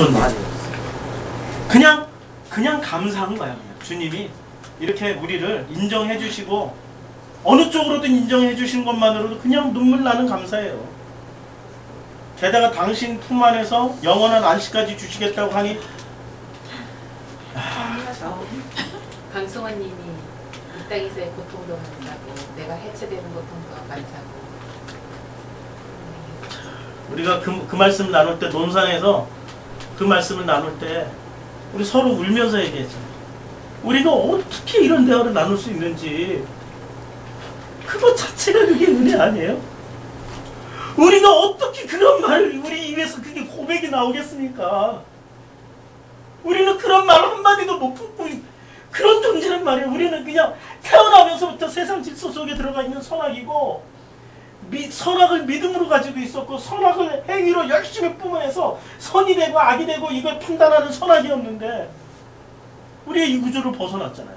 존재. 그냥 감사한 거야. 그냥. 주님이 이렇게 우리를 인정해 주시고 어느 쪽으로든 인정해 주신 것만으로도 그냥 눈물 나는 감사예요. 게다가 당신 품 안에서 영원한 안식까지 주시겠다고 하니 강승원님이 이 땅에서의 고통도 감사하고 내가 해체되는 고통도 감사하고. 우리가 그 말씀을 나눌 때 논산에서 그 말씀을 나눌 때 우리 서로 울면서 얘기했잖아요. 우리가 어떻게 이런 대화를 나눌 수 있는지 그거 자체가 그게 은혜 아니에요? 우리가 어떻게 그런 말을 우리 입에서 그게 고백이 나오겠습니까? 우리는 그런 말 한마디도 못 품고 그런 존재란 말이에요. 우리는 그냥 태어나면서부터 세상 질서 속에 들어가 있는 선악이고 선악을 믿음으로 가지고 있었고 선악을 행위로 열심히 뿜어내서 선이 되고 악이 되고 이걸 판단하는 선악이었는데 우리가 이 구조를 벗어났잖아요.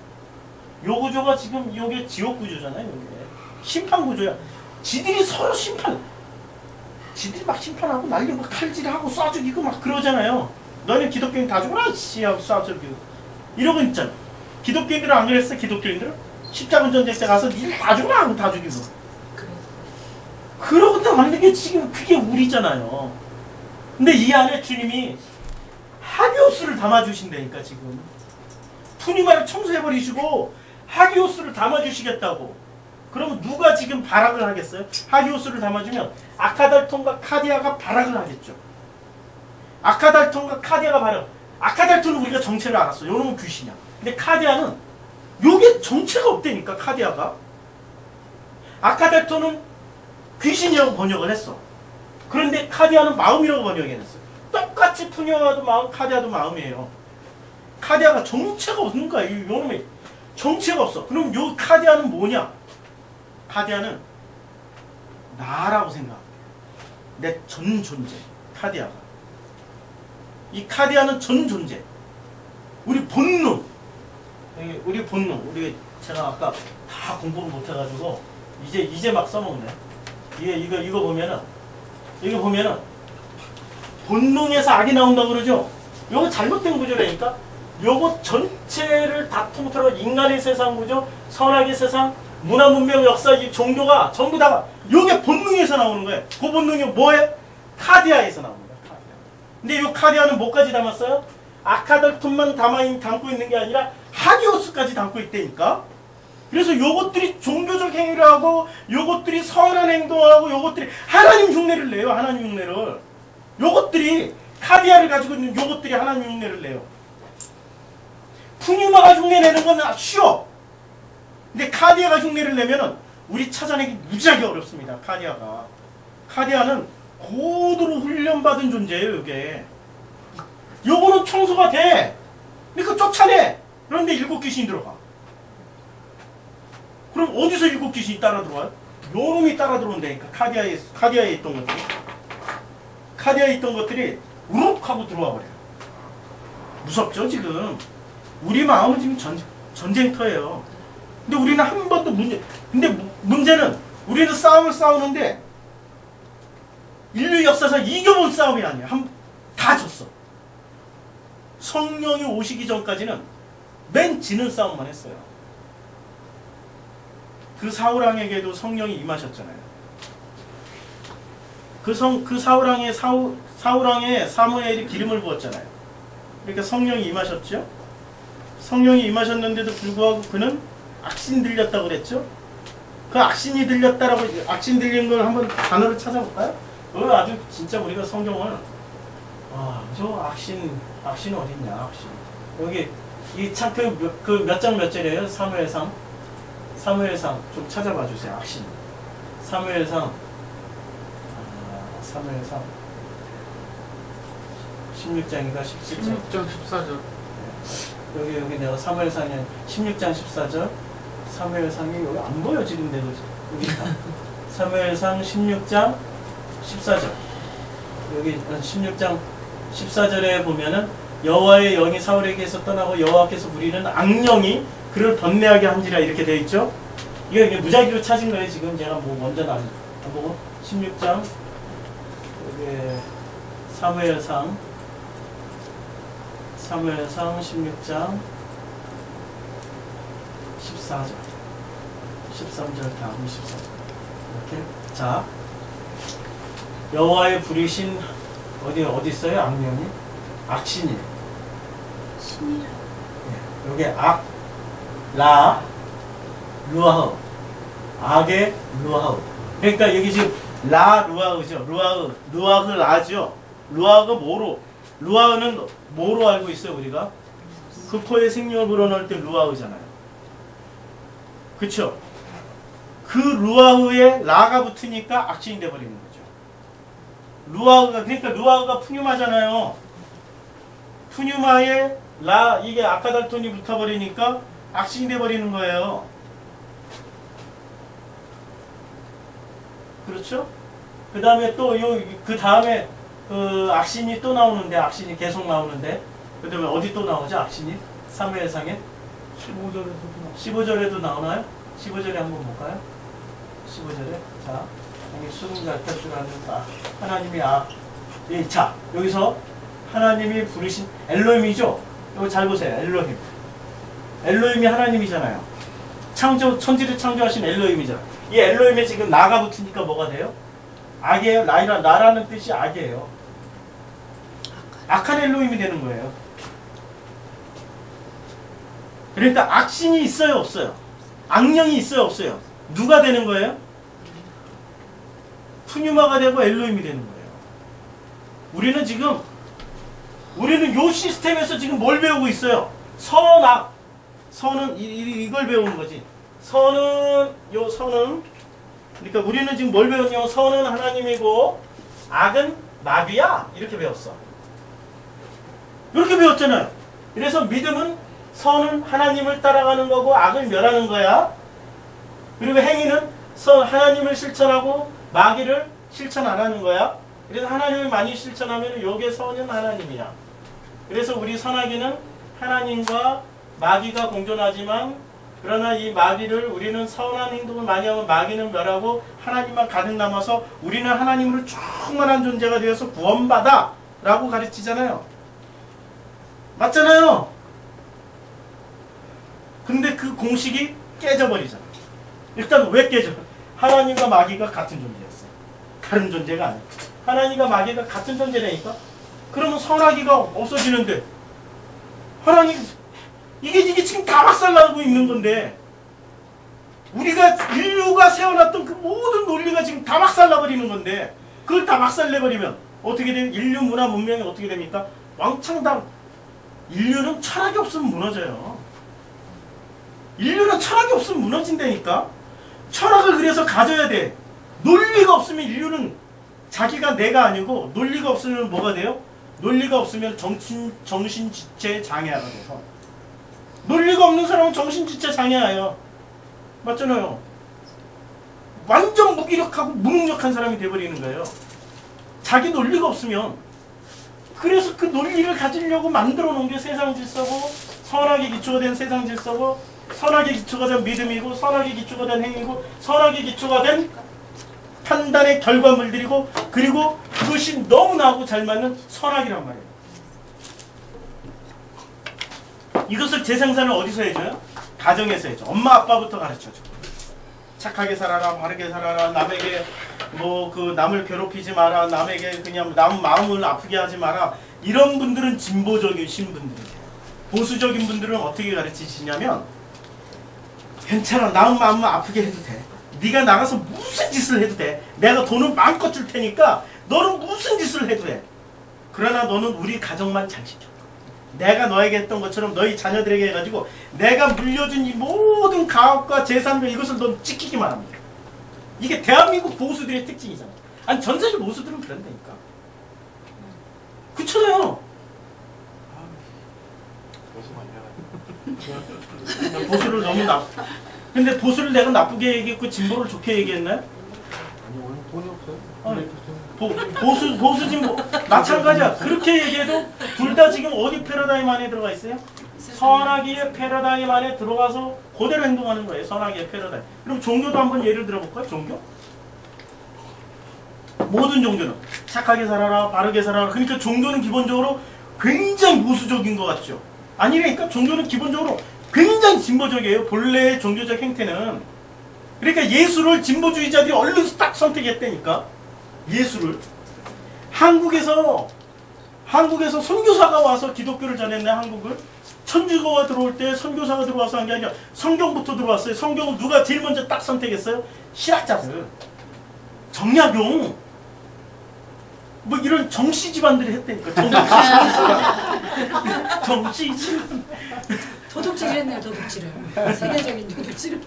요 구조가 지금 이게 지옥 구조잖아요. 이게 심판 구조야. 지들이 서로 지들이 막 심판하고 날리고 칼질하고 쏴 죽이고 막 그러잖아요. 너네 기독교인 다 죽어라 씨 하고 쏴 죽이고 이러고 있잖아. 기독교인들은 안 그랬어? 기독교인들은 십자군 전쟁 때 가서 니들 다 죽어라 하고 다 죽이고 그러고 나가는 게 지금 그게 우리잖아요. 근데 이 안에 주님이 하기오스를 담아주신다니까 지금. 푸니마를 청소해버리시고 하기오스를 담아주시겠다고. 그러면 누가 지금 발악을 하겠어요? 하기오스를 담아주면 아카달톤과 카디아가 발악을 하겠죠. 아카달톤과 카디아가 발악. 아카달톤은 우리가 정체를 알았어. 요놈은 귀신이야. 근데 카디아는 요게 정체가 없다니까 카디아가. 아카달톤은 귀신이라고 번역을 했어. 그런데 카디아는 마음이라고 번역해냈어. 똑같이 푸니마도 마음, 카디아도 마음이에요. 카디아가 정체가 없는 거야. 요놈이 정체가 없어. 그럼 요 카디아는 뭐냐? 카디아는 나라고 생각해. 내 전 존재. 카디아가. 이 카디아는 전 존재. 우리 본능. 우리 본능. 제가 아까 다 공부를 못해가지고 이제 막 써먹네. 이거 보면은 본능에서 악이 나온다고 그러죠? 요거 잘못된 구조라니까? 요거 전체를 다 통틀어 인간의 세상 구조, 선악의 세상, 문화, 문명, 역사, 이 종교가 전부 다가 요게 본능에서 나오는 거예요. 그 본능이 뭐예요? 카디아에서 나오는 거예요. 카디아. 근데 요 카디아는 뭐까지 담았어요? 아카달톤만 담고 있는 게 아니라 하기오스까지 담고 있다니까? 그래서 요것들이 종교적 행위를 하고 요것들이 선한 행동을 하고 요것들이 하나님 흉내를 내요. 하나님 흉내를. 요것들이 카디아를 가지고 있는 요것들이 하나님 흉내를 내요. 푸니마가 흉내내는 건 쉬워. 근데 카디아가 흉내를 내면은 우리 찾아내기 무지하게 어렵습니다. 카디아가. 카디아는 고도로 훈련받은 존재예요. 요게. 요거는 청소가 돼. 그러니까 쫓아내. 그런데 일곱 귀신이 들어가. 그럼 어디서 일곱 귀신이 따라 들어와요? 요놈이 따라 들어온다니까. 카디아에 있던 것들이. 카디아에 있던 것들이 우룩 하고 들어와 버려요. 무섭죠 지금. 우리 마음은 지금 전쟁터예요. 근데 우리는 한 번도 근데 문제는 우리는 싸움을 싸우는데 인류 역사상 이겨본 싸움이 아니야. 다 졌어. 성령이 오시기 전까지는 맨 지는 싸움만 했어요. 그 사울왕에게도 성령이 임하셨잖아요. 그 사울왕에 사무엘이 기름을 부었잖아요. 그러니까 성령이 임하셨죠. 성령이 임하셨는데도 불구하고 그는 악신 들렸다고 그랬죠. 그 악신이 들렸다라고 악신 들린 걸 한번 단어를 찾아볼까요? 아주 진짜 우리가 성경을 저 악신 어딨냐 악신. 여기 이 참 그 몇 장 몇 절이에요? 사무엘상 좀 찾아봐 주세요. 악신. 사무엘상 16장인가 17장. 16장 14절. 여기 내가 사무엘상에 16장 14절. 사무엘상이 여기 안 보여 지금 내가 여기 있다. 사무엘상 16장 14절. 여기 16장 14절에 보면은 여호와의 영이 사울에게서 떠나고 여호와께서 부리는 악령이 그를 번뇌하게 한지라 이렇게 되어 있죠. 이게 무작위로 찾은 거예요. 지금 제가 뭐 먼저 안 보고 16장 여기 사무엘상 사무엘상 16장 14절 13절 다음 14절 이렇게. 자, 여호와의 부리신 어디 있어요? 악령이? 악신이. 신이라. 예, 여기 악, 라, 루아흐. 악의 루아흐. 그러니까 여기 지금 라 루아흐죠. 루아흐 라죠. 루아흐가 뭐로? 루아흐는 뭐로 알고 있어요 우리가? 그 코에 생명을 불어넣을 때 루아흐잖아요. 그쵸? 그 루아흐에 라가 붙으니까 악신이 돼버리는 거죠. 루아흐가, 그러니까 루아흐가 푸뉴마잖아요. 푸뉴마에 라, 이게 아카달톤이 붙어버리니까 악신이 돼버리는 거예요. 그렇죠? 그 다음에 또 그 다음에 그 악신이 또 나오는데, 악신이 계속 나오는데, 그 다음에 어디 또 나오죠? 악신이? 사무엘상에 15절에도 나오나요? 15절에 한번 볼까요? 15절에. 자, 여기 수능 잘 탈 줄 아는 하나님이 예, 자, 여기서 하나님이 부르신 엘로힘이죠? 이거 잘 보세요. 엘로힘. 엘로힘이 하나님이잖아요. 천지를 창조하신 엘로힘이잖아요. 이 엘로힘에 지금 나가 붙으니까 뭐가 돼요? 악이에요. 나라는 뜻이 악이에요. 악한 엘로힘이 되는 거예요. 그러니까 악신이 있어요, 없어요? 악령이 있어요, 없어요? 누가 되는 거예요? 푸뉴마가 되고 엘로힘이 되는 거예요. 우리는 요 시스템에서 지금 뭘 배우고 있어요? 선악. 선은 이걸 배우는 거지. 선은 그러니까 우리는 지금 뭘 배웠냐면 선은 하나님이고 악은 마귀야. 이렇게 배웠어. 이렇게 배웠잖아요. 그래서 믿음은 선은 하나님을 따라가는 거고 악을 멸하는 거야. 그리고 행위는 하나님을 실천하고 마귀를 실천 안 하는 거야. 그래서 하나님을 많이 실천하면 요게 선은 하나님이야. 그래서 우리 선악이는 하나님과 마귀가 공존하지만, 그러나 이 마귀를 우리는 선한 행동을 많이 하면 마귀는 멸하고 하나님만 가득 남아서 우리는 하나님으로 충만한 존재가 되어서 구원받아 라고 가르치잖아요. 맞잖아요. 근데 그 공식이 깨져버리잖아. 일단 왜 깨져? 하나님과 마귀가 같은 존재였어. 다른 존재가 아니야. 하나님과 마귀가 같은 존재라니까. 그러면 선악이가 없어지는데, 하나님, 이게 지금 다 박살나고 있는 건데, 인류가 세워놨던 그 모든 논리가 지금 다 박살나버리는 건데, 그걸 다 박살내버리면 어떻게 돼요? 인류 문화 문명이 어떻게 됩니까? 왕창 다. 인류는 철학이 없으면 무너져요. 인류는 철학이 없으면 무너진다니까. 철학을 그래서 가져야 돼. 논리가 없으면 인류는 자기가 내가 아니고, 논리가 없으면 뭐가 돼요? 논리가 없으면 정신지체 장애가 돼서. 논리가 없는 사람은 정신지체 장애예요. 맞잖아요. 완전 무기력하고 무능력한 사람이 돼버리는 거예요. 자기 논리가 없으면. 그래서 그 논리를 가지려고 만들어 놓은 게 세상 질서고, 선악의 기초가 된 세상 질서고, 선악의 기초가 된 믿음이고, 선악의 기초가 된 행위고, 선악의 기초가 된 판단의 결과물들이고, 그리고 그것이 너무 나하고 잘 맞는 선악이란 말이에요. 이것을 재생산을 어디서 해줘요? 가정에서 해줘. 엄마 아빠부터 가르쳐줘. 착하게 살아라, 바르게 살아라, 남에게 남을 괴롭히지 마라, 남에게 그냥 남 마음을 아프게 하지 마라. 이런 분들은 진보적이신 분들이세요. 보수적인 분들은 어떻게 가르치시냐면, 괜찮아, 남 마음만 아프게 해도 돼. 네가 나가서 무슨 짓을 해도 돼. 내가 돈을 마음껏 줄 테니까 너는 무슨 짓을 해도 돼. 그러나 너는 우리 가정만 잘 지켜. 내가 너에게 했던 것처럼 너희 자녀들에게 해가지고 내가 물려준 이 모든 가업과 재산과 이것을 넌 지키기만 합니다. 이게 대한민국 보수들의 특징이잖아. 아니 전세계 보수들은 그런다니까. 그렇잖아요. 보수를 너무 근데 보수를 내가 나쁘게 얘기했고 진보를 좋게 얘기했나요? 아니 오늘 돈이 없어요. 아니, 보수 진보 마찬가지야. 그렇게 얘기해도 둘 다 지금 어디 패러다임 안에 들어가 있어요? 선악의 패러다임 안에 들어가서 그대로 행동하는 거예요. 선악의 패러다임. 그럼 종교도 한번 예를 들어볼까요? 종교? 모든 종교는 착하게 살아라, 바르게 살아라. 그러니까 종교는 기본적으로 굉장히 보수적인 것 같죠. 아니라니까 종교는 기본적으로 굉장히 진보적이에요. 본래의 종교적 행태는. 그러니까 예수를 진보주의자들이 얼른 딱 선택했다니까. 예수를. 한국에서 선교사가 와서 기독교를 전했네. 한국을. 천주교가 들어올 때 선교사가 들어와서 한 게 아니라 성경부터 들어왔어요. 성경은 누가 제일 먼저 딱 선택했어요? 신학자들. 정약용. 뭐 이런 정씨 집안들이 했다니까. 정씨 집안. 도둑질 했네요. 도둑질을. 세계적인 도둑질을.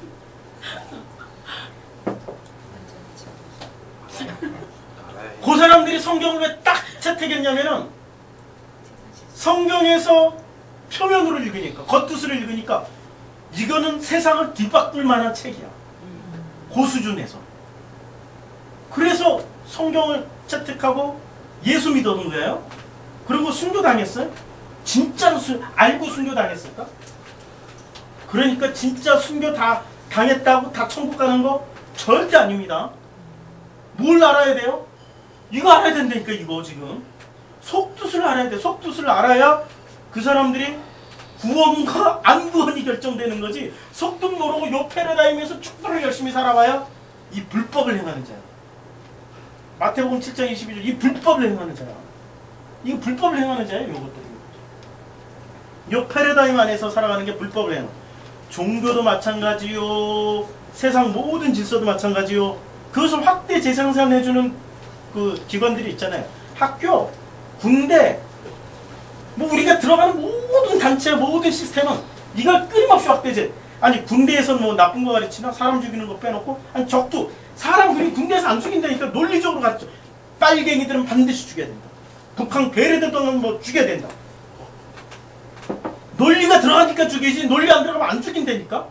그 사람들이 성경을 왜 딱 채택했냐면은 성경에서 표면으로 읽으니까, 겉뜻으로 읽으니까 이거는 세상을 뒤바꿀 만한 책이야. 그 수준에서. 그래서 성경을 채택하고 예수 믿었는 거예요. 그리고 순교당했어요. 진짜로 알고 순교당했을까? 그러니까 진짜 순교 다 당했다고 다 천국 가는 거 절대 아닙니다. 뭘 알아야 돼요? 이거 알아야 된다니까. 이거 지금 속뜻을 알아야 돼. 속뜻을 알아야 그 사람들이 구원과 안 구원이 결정되는 거지. 속뜻 모르고 요 패러다임에서 축도를 열심히 살아봐야 이 불법을 행하는 자야. 마태복음 7장 22절 이 불법을 행하는 자야. 이거 불법을 행하는 자야. 요것들이. 요 패러다임 안에서 살아가는 게 불법을 행하는. 종교도 마찬가지요. 세상 모든 질서도 마찬가지요. 그것을 확대 재생산해주는 그 기관들이 있잖아요. 학교, 군대, 뭐 우리가 들어가는 모든 단체, 모든 시스템은 이걸 끊임없이 확대제. 아니 군대에서는 뭐 나쁜 거 가르치나? 사람 죽이는 거 빼놓고? 아니 적도 사람 군대에서 안 죽인다니까 논리적으로 가르쳐. 빨갱이들은 반드시 죽여야 된다. 북한 괴뢰들은 뭐 죽여야 된다. 논리가 들어가니까 죽이지 논리 안 들어가면 안 죽인다니까?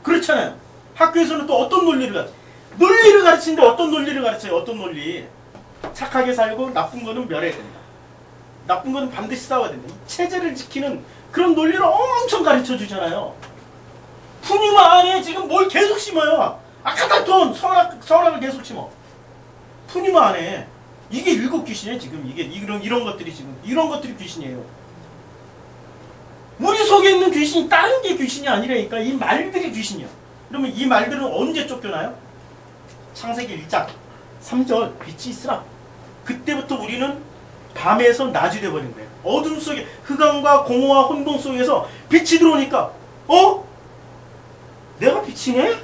그렇잖아요. 학교에서는 또 어떤 논리를 가르쳐? 논리를 가르치는데 어떤 논리를 가르쳐요? 어떤 논리? 착하게 살고 나쁜 거는 멸해야 된다. 나쁜 거는 반드시 싸워야 된다. 이 체제를 지키는 그런 논리를 엄청 가르쳐 주잖아요. 푸니마 안에 지금 뭘 계속 심어요. 아카타톤 서락을 계속 심어. 푸니마 안에 이게 일곱 귀신이에요. 지금 이게 이런 것들이 지금 이런 것들이 귀신이에요. 우리 속에 있는 귀신이 다른 게 귀신이 아니라니까. 이 말들이 귀신이야. 그러면 이 말들은 언제 쫓겨나요? 창세기 1장 3절 빛이 있으라. 그때부터 우리는 밤에서 낮이 돼버린 거예요. 어둠 속에 흑암과 공허와 혼돈 속에서 빛이 들어오니까 내가 빛이네?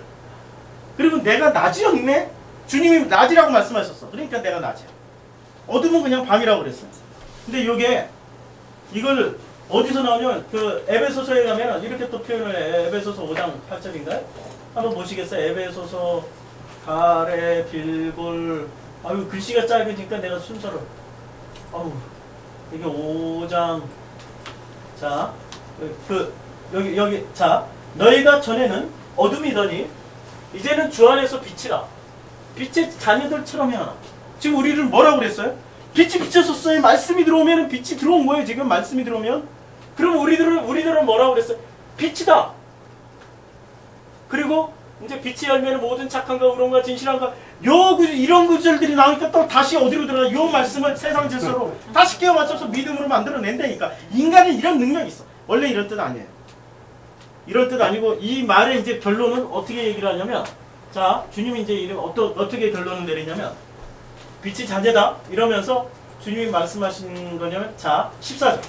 그리고 내가 낮이었네? 주님이 낮이라고 말씀하셨어. 그러니까 내가 낮이야. 어둠은 그냥 밤이라고 그랬어요. 근데 이걸 어디서 나오냐면 그 에베소서에 가면 이렇게 또 표현을 해. 에베소서 5장 8절인가요? 한번 보시겠어요? 에베소서 가래 빌골. 아유 글씨가 짧으니까 내가 순서를 이게 5장. 자 여기 자 너희가 전에는 어둠이더니 이제는 주 안에서 빛이라. 빛의 자녀들처럼 행하라. 지금 우리를 뭐라고 그랬어요? 빛이 비춰졌어요. 말씀이 들어오면 빛이 들어온 거예요. 지금 말씀이 들어오면. 그럼 우리들은 뭐라고 그랬어요? 빛이다. 그리고 이제 빛이 열면 모든 착함과 의로움과 진실함과 이런 구절들이 나오니까 또 다시 어디로 들어가? 요 말씀을 세상 질서로 다시 깨워 맞춰서 믿음으로 만들어낸다니까. 인간은 이런 능력이 있어. 원래 이런 뜻 아니에요. 이런 뜻 아니고 이 말의 이제 결론은 어떻게 얘기를 하냐면, 자 주님이 이제 어떻게 결론을 내리냐면 빛이 자제다 이러면서 주님이 말씀하신 거냐면, 자 14절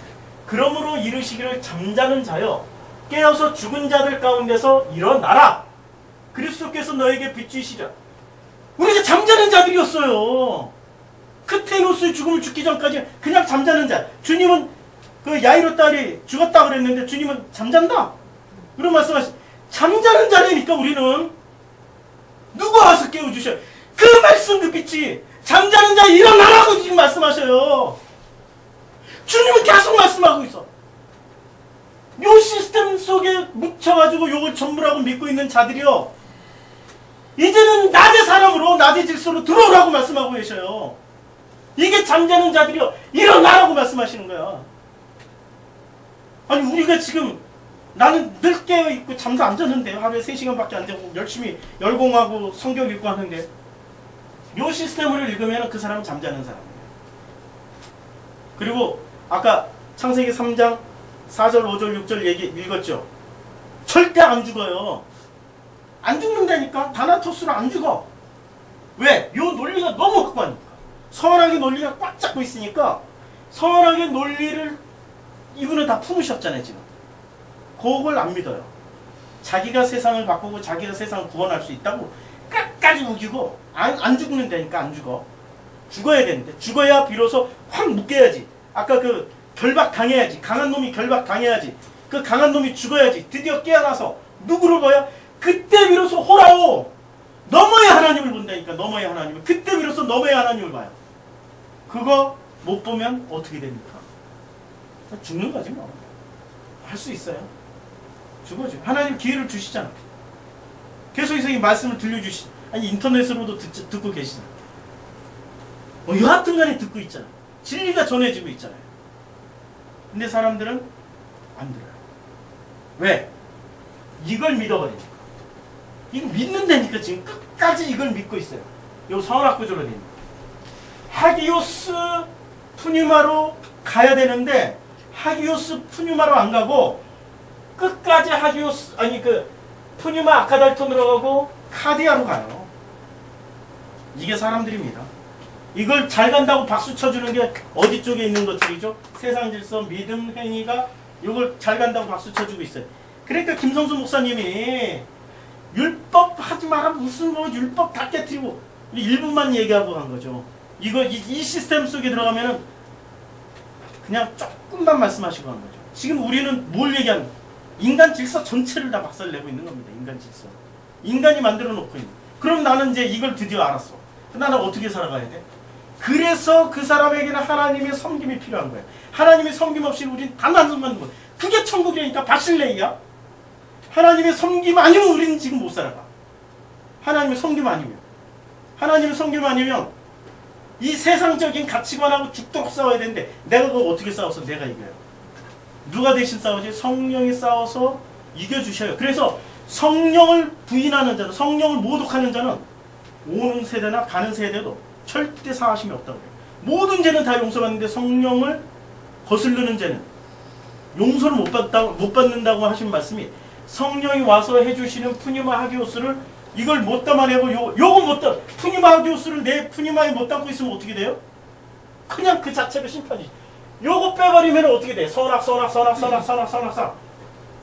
그러므로 이르시기를 잠자는 자여 깨어서 죽은 자들 가운데서 일어나라. 그리스도께서 너에게 비추시리라. 우리가 잠자는 자들이었어요. 크테노스의 죽음을 죽기 전까지 그냥 잠자는 자. 주님은 그 야이로 딸이 죽었다 그랬는데 주님은 잠잔다. 그런 말씀하시. 잠자는 자라니까 우리는. 누가 와서 깨워주셔요? 그 말씀 그 빛이 잠자는 자 일어나라고 지금 말씀하셔요. 주님은 계속 말씀하고 있어. 요 시스템 속에 묻혀가지고 요걸 전부라고 믿고 있는 자들이요. 이제는 낮의 사람으로 낮의 질서로 들어오라고 말씀하고 계셔요. 이게 잠자는 자들이요. 일어나라고 말씀하시는 거야. 아니 우리가 지금 나는 늘 깨어있고 잠도 안 잤는데 하루에 3시간밖에 안 자고 열심히 열공하고 성경 읽고 하는데 요 시스템을 읽으면 그 사람은 잠자는 사람이에요. 그리고 아까 창세기 3장 4절, 5절, 6절 얘기 읽었죠? 절대 안 죽어요. 안 죽는다니까. 다나토스는 안 죽어. 왜? 요 논리가 너무 확고하니까. 선악의 논리가 꽉 잡고 있으니까 선악의 논리를 이분은 다 품으셨잖아요, 지금. 그걸 안 믿어요. 자기가 세상을 바꾸고 자기가 세상을 구원할 수 있다고 끝까지 우기고 안 죽는다니까. 안 죽어. 죽어야 되는데 죽어야 비로소 확 묶여야지. 아까 그 결박 당해야지. 강한 놈이 결박 당해야지. 그 강한 놈이 죽어야지. 드디어 깨어나서 누구를 봐야? 그때 비로소 호라오 넘어야 하나님을 본다니까. 넘어야 하나님을. 그때 비로소 넘어야 하나님을 봐요. 그거 못 보면 어떻게 됩니까? 죽는 거지 뭐. 할 수 있어요. 죽어죠. 하나님 기회를 주시잖아. 계속해서 이 말씀을 들려주시. 아니 인터넷으로도 듣고 계시잖아. 여하튼 간에 듣고 있잖아. 진리가 전해지고 있잖아요. 근데 사람들은 안 들어요. 왜? 이걸 믿어버리니까. 이거 믿는다니까. 지금 끝까지 이걸 믿고 있어요. 요 선악 구조로 됩니다. 하기오스 푸뉴마로 가야 되는데 하기오스 푸뉴마로 안 가고 끝까지 하기오스 아니 그 푸뉴마 아카달톤으로 가고 카디아로 가요. 이게 사람들입니다. 이걸 잘 간다고 박수 쳐주는 게 어디 쪽에 있는 것들이죠? 세상 질서, 믿음, 행위가 이걸 잘 간다고 박수 쳐주고 있어요. 그러니까 김성수 목사님이 율법 하지 마라. 무슨 뭐 율법 다 깨트리고 일부만 얘기하고 간 거죠. 이거 이 시스템 속에 들어가면은 그냥 조금만 말씀하시고 간 거죠. 지금 우리는 뭘 얘기하는 거예요? 인간 질서 전체를 다 박살내고 있는 겁니다. 인간 질서. 인간이 만들어 놓고 있는. 그럼 나는 이제 이걸 드디어 알았어. 나는 어떻게 살아가야 돼? 그래서 그 사람에게는 하나님의 섬김이 필요한 거예요. 하나님의 섬김 없이 우리는 단 한순간 못. 그게 천국이니까 바실레이야. 하나님의 섬김 아니면 우리는 지금 못 살아가. 하나님의 섬김 아니면. 하나님의 섬김 아니면 이 세상적인 가치관하고 죽도록 싸워야 되는데 내가 그거 어떻게 싸워서 내가 이겨요? 누가 대신 싸우지? 성령이 싸워서 이겨주셔요. 그래서 성령을 부인하는 자는, 성령을 모독하는 자는 오는 세대나 가는 세대도 절대 사하심이 없다고 해요. 모든 죄는 다 용서받는데 성령을 거스르는 죄는 용서를 못 받는다고 하신 말씀이 성령이 와서 해주시는 푸니마 하기오스를 이걸 못 담아내고 요거 못 담, 푸니마 하기오스를 내 푸니마에 못 담고 있으면 어떻게 돼요? 그냥 그 자체가 심판이지. 요거 빼버리면 어떻게 돼? 선악.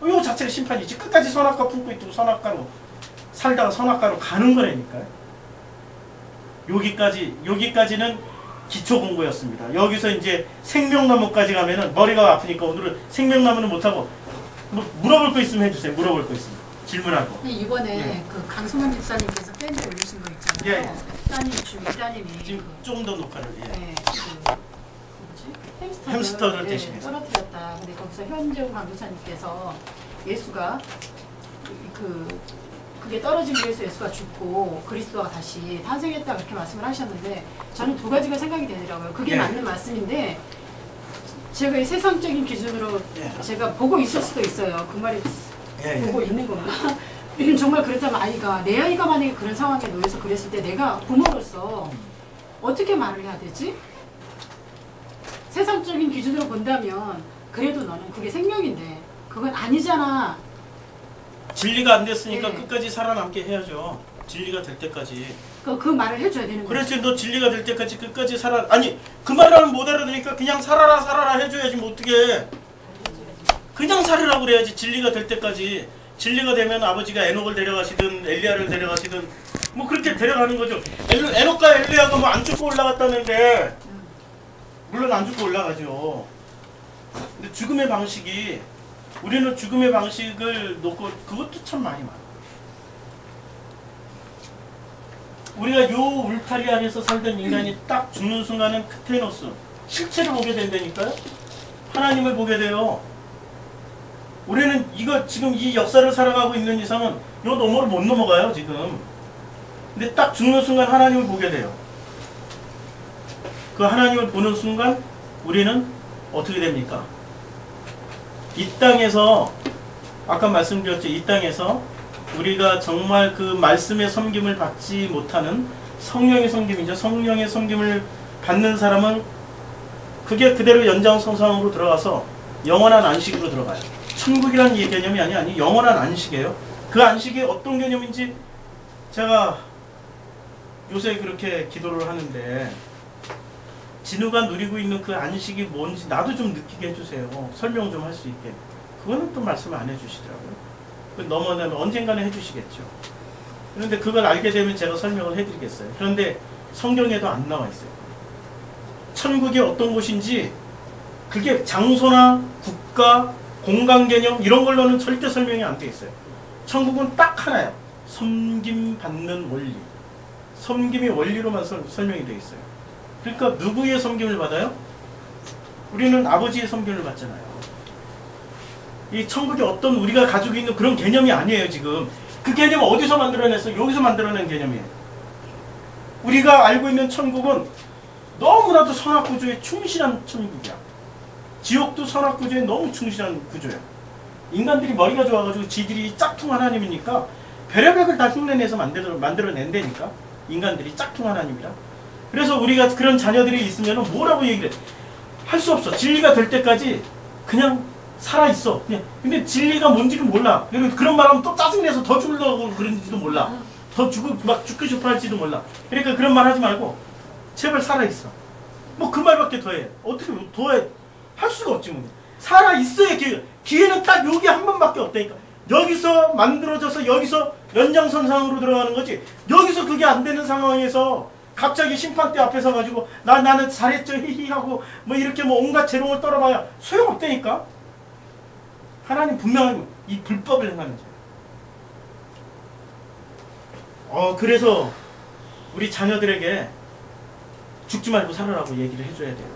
요거 자체가 심판이지. 끝까지 선악과 품고 있고 선악과로 살다가 선악과로 가는 거라니까요. 여기까지는 기초 공부였습니다. 여기서 이제 생명나무까지 가면은 머리가 아프니까 오늘은 생명나무는 못하고 물어볼 거 있으면 해주세요. 물어볼 거 있으면 질문하고. 이번에 예. 그 강성환 집사님께서 밴드 올리신 거 있잖아요. 예. 따님 따님이 지금 조금 더 녹화를. 예. 네, 뭐지? 햄스터를 대신해서. 떨어뜨렸다. 근데 거기서 현재훈 강도사님께서 예수가 그게 떨어진 위에서 예수가 죽고 그리스도가 다시 탄생했다 그렇게 말씀을 하셨는데 저는 두 가지가 생각이 되더라고요. 그게 예. 맞는 말씀인데 제가 이 세상적인 기준으로 예. 제가 보고 있을 수도 있어요. 그 말이 예. 보고 있는 겁니다. 정말 그렇다면 내 아이가 만약에 그런 상황에 놓여서 그랬을 때 내가 부모로서 어떻게 말을 해야 되지? 세상적인 기준으로 본다면 그래도 너는 그게 생명인데 그건 아니잖아. 진리가 안 됐으니까 예. 끝까지 살아남게 해야죠. 진리가 될 때까지. 그 말을 해줘야 되는 거죠. 그렇지. 너 진리가 될 때까지 끝까지 살아. 아니 그 말을 못 알아들으니까 그냥 살아라 해줘야지. 뭐 어떻게. 그냥 살으라고 그래야지. 진리가 될 때까지. 진리가 되면 아버지가 에녹을 데려가시든 엘리야를 데려가시든 뭐 그렇게 데려가는 거죠. 에녹과 엘리야가 뭐 안 죽고 올라갔다는데 물론 안 죽고 올라가죠. 근데 죽음의 방식이 우리는 죽음의 방식을 놓고 그것도 참 많이 많아. 우리가 요 울타리 안에서 살던 인간이 딱 죽는 순간은 크테노스 실체를 보게 된다니까요. 하나님을 보게 돼요. 우리는 이거 지금 이 역사를 살아가고 있는 이상은 요 너머를 못 넘어가요 지금. 근데 딱 죽는 순간 하나님을 보게 돼요. 그 하나님을 보는 순간 우리는 어떻게 됩니까? 이 땅에서 아까 말씀드렸죠. 이 땅에서 우리가 정말 그 말씀의 섬김을 받지 못하는 성령의 섬김이죠. 성령의 섬김을 받는 사람은 그게 그대로 연장선상으로 들어가서 영원한 안식으로 들어가요. 천국이라는 개념이 아니 영원한 안식이에요. 그 안식이 어떤 개념인지 제가 요새 그렇게 기도를 하는데 진우가 누리고 있는 그 안식이 뭔지 나도 좀 느끼게 해주세요. 설명 좀 할 수 있게. 그거는 또 말씀을 안 해주시더라고요. 넘어는 언젠가는 해주시겠죠. 그런데 그걸 알게 되면 제가 설명을 해드리겠어요. 그런데 성경에도 안 나와 있어요. 천국이 어떤 곳인지 그게 장소나 국가, 공간 개념 이런 걸로는 절대 설명이 안 돼 있어요. 천국은 딱 하나예요. 섬김 받는 원리. 섬김의 원리로만 설명이 돼 있어요. 그러니까 누구의 섬김을 받아요? 우리는 아버지의 섬김을 받잖아요. 이 천국이 어떤 우리가 가지고 있는 그런 개념이 아니에요. 지금 그 개념을 어디서 만들어냈어요? 여기서 만들어낸 개념이에요. 우리가 알고 있는 천국은 너무나도 선악구조에 충실한 천국이야. 지옥도 선악구조에 너무 충실한 구조야. 인간들이 머리가 좋아가지고 지들이 짝퉁 하나님이니까 별의별 다 흉내내서 만들어낸다니까. 인간들이 짝퉁 하나님이라. 그래서 우리가 그런 자녀들이 있으면 뭐라고 얘기를 해? 할 수 없어. 진리가 될 때까지 그냥 살아있어. 그냥. 근데 진리가 뭔지를 몰라. 그런 말하면 또 짜증내서 더 죽으려고 그런지도 몰라. 더 막 죽고 싶어 할지도 몰라. 그러니까 그런 말 하지 말고 제발 살아있어. 뭐 그 말밖에 더 해. 어떻게 더 해? 할 수가 없지 뭐. 살아있어야 기회는 딱 여기 한 번밖에 없다니까. 여기서 만들어져서 여기서 연장선상으로 들어가는 거지. 여기서 그게 안 되는 상황에서 갑자기 심판대 앞에 서가지고 나는 잘했죠 히히 하고 뭐 이렇게 뭐 온갖 재롱을 떨어봐야 소용없다니까. 하나님 분명히 이 불법을 행하는 자예요. 그래서 우리 자녀들에게 죽지 말고 살아라고 얘기를 해줘야 돼요.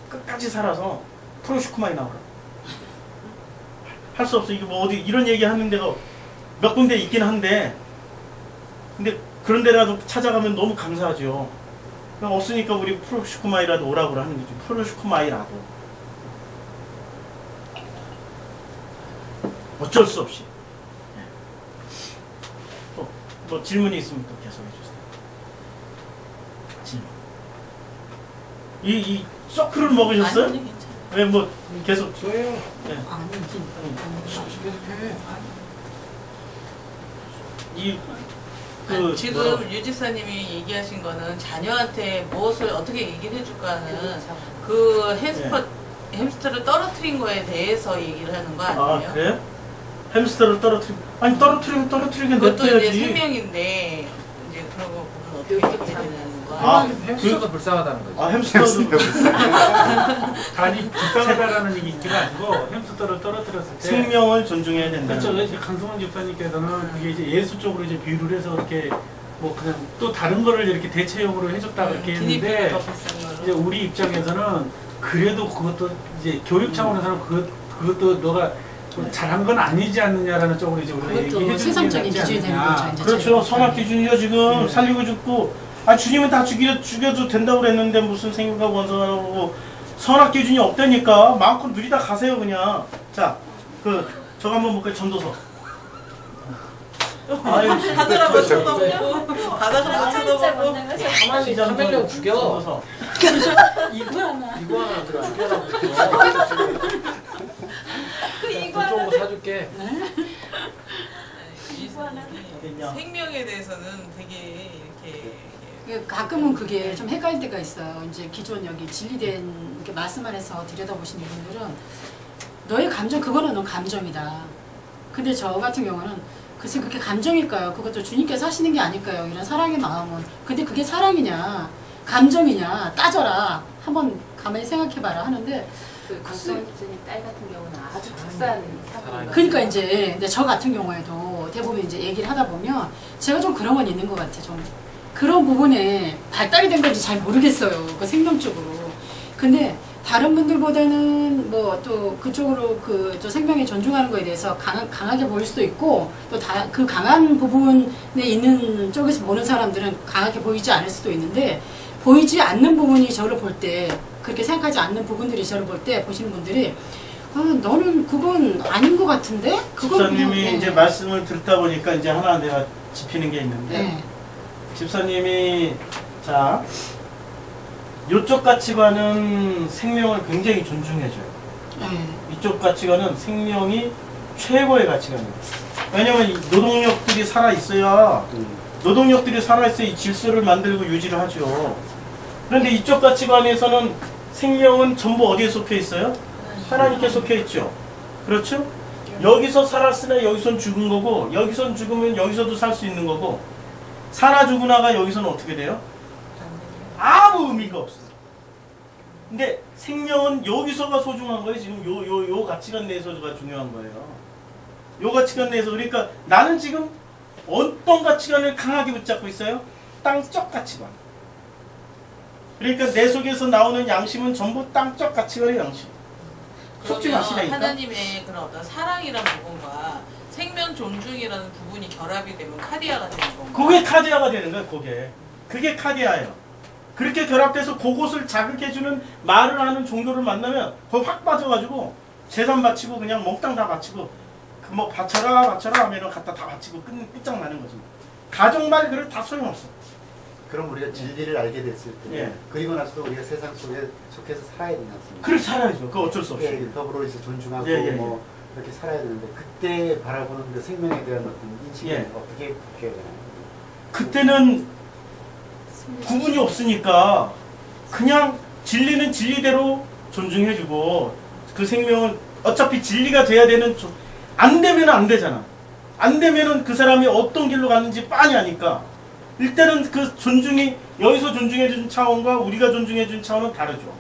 끝까지 살아서 프로슈크마이 나오라. 할 수 없어. 이게 뭐 어디 이런 얘기 하는 데가 몇 군데 있긴 한데, 근데 그런 데라도 찾아가면 너무 감사하죠. 그냥 없으니까 우리 프로슈크마이라도 오라고 하는 거죠. 프로슈크마이라도. 어쩔 수 없이. 또 뭐 질문이 있으면 또 계속 해주세요. 질문. 이 서클을 먹으셨어요? 아니, 괜찮아요. 왜 뭐 계속 저예요. 네. 지금 유 집사님이 얘기하신 거는 자녀한테 무엇을 어떻게 얘기를 해줄까는 그 햄스터를 떨어뜨린 거에 대해서 얘기를 하는 거 아니에요? 아 그래? 햄스터를 아니 떨어뜨리긴 그것도 이제 냅둬야지. 생명인데 이제 그런 거 보면 어떻게 해야 되는 거야? 햄스터가 불쌍하다는 거지. 햄스터도 아니 불쌍하다라는 얘기가 아니고 햄스터를 떨어뜨렸을 때 생명을 존중해야 된다. 그렇죠. 이제 강성원 집사님께서는 그게 이제 예수 쪽으로 이제 비유를 해서 그렇게 뭐 그냥 또 다른 거를 이렇게 대체용으로 해줬다 그렇게 했는데 이제 우리 입장에서는 그래도 그것도 이제 교육 차원에서는 그것도 너가 잘한 건 아니지 않느냐라는 쪽으로 이제 우리가 얘기해 세상적인 기준이 되는 거죠. 이제 그렇죠. 선악 기준이죠. 지금 살리고 죽고 주님은 다 죽여도 된다고 그랬는데 무슨 생각하고 원성하고 선악 기준이 없다니까. 마음껏 누리다 가세요 그냥. 자, 저거 한번 볼까요? 전도서. 아유, 하늘 한번 쳐다보고 바닥 한번 쳐다보고 가만히 카멜레온 죽여. 전도서. 이거 하나. 이거 하나 그 죽여라고. 그쪽 거 사줄게. 생명에 대해서는 되게 이렇게 가끔은 그게 좀 헷갈릴 때가 있어요. 이제 기존 여기 진리된 이렇게 말씀 안에서 들여다보시는 분들은 너의 감정, 그거는 너 감정이다. 근데 저 같은 경우는 글쎄 그렇게 감정일까요? 그것도 주님께서 하시는 게 아닐까요? 이런 사랑의 마음은. 근데 그게 사랑이냐 감정이냐 따져라. 한번 가만히 생각해봐라 하는데 그 강성원 집사님 딸 같은 경우는 아주 특수한 사고가. 그러니까 이제 근데 저 같은 경우에도 대부분 이제 얘기를 하다 보면 제가 좀 그런 건 있는 것 같아. 좀 그런 부분에 발달이 된 건지 잘 모르겠어요. 그 생명적으로. 근데 다른 분들보다는 뭐 또 그쪽으로 저 생명에 존중하는 거에 대해서 강하게 보일 수도 있고 또 그 강한 부분에 있는 쪽에서 보는 사람들은 강하게 보이지 않을 수도 있는데 보이지 않는 부분이 저를 볼 때 그렇게 생각하지 않는 부분들이 저를 볼 때 보시는 분들이 너는 그건 아닌 것 같은데? 집사님이 이제 말씀을 듣다 보니까 이제 하나 내가 짚히는 게 있는데 집사님이 자 이쪽 가치관은 생명을 굉장히 존중해줘요. 네. 이쪽 가치관은 생명이 최고의 가치관이에요. 왜냐면 이 노동력들이 살아있어야 노동력들이 살아있어야 이 질서를 만들고 유지를 하죠. 그런데 이쪽 가치관에서는 생명은 전부 어디에 속해 있어요? 하나님께 속해 있죠. 그렇죠? 여기서 살았으나 여기선 죽은 거고, 여기선 죽으면 여기서도 살 수 있는 거고, 살아 죽으나가 여기서는 어떻게 돼요? 아무 의미가 없어요. 근데 생명은 여기서가 소중한 거예요. 지금 요 가치관 내에서가 중요한 거예요. 요 가치관 내에서. 그러니까 나는 지금 어떤 가치관을 강하게 붙잡고 있어요? 땅적 가치관. 그러니까 내 속에서 나오는 양심은 전부 땅적 가치관의 양심. 속지 마시라니까. 하나님의 그런 어떤 사랑이란 부분과 생명 존중이라는 부분이 결합이 되면 카디아가 되는 건가요? 그게 카디아가 되는 거야. 그게 카디아예요. 그렇게 결합돼서 그곳을 자극해주는 말을 하는 종교를 만나면 거기 확 빠져가지고 재산 바치고 그냥 몽땅 다 바치고 그 뭐 바쳐라 하면은 갖다 다 바치고 끝장나는 거지. 가정말 그래 다 소용없어. 그럼 우리가 진리를 알게 됐을 때 예. 그리고 나서도 우리가 세상 속에 속해서 살아야 되지 않습니까? 그렇게 살아야죠. 그거 어쩔 수 없이. 예, 더불어 있어 존중하고 뭐 그렇게 살아야 되는데 그때 바라보는 그 생명에 대한 어떤 인식이 어떻게 바뀌어야 되나요? 그때는 구분이 없으니까 그냥 진리는 진리대로 존중해주고 그 생명은 어차피 진리가 돼야 되는 안 되면 안 되잖아. 안 되면은 그 사람이 어떤 길로 갔는지 빤히 아니까 일단은 그 존중이 여기서 존중해준 차원과 우리가 존중해준 차원은 다르죠.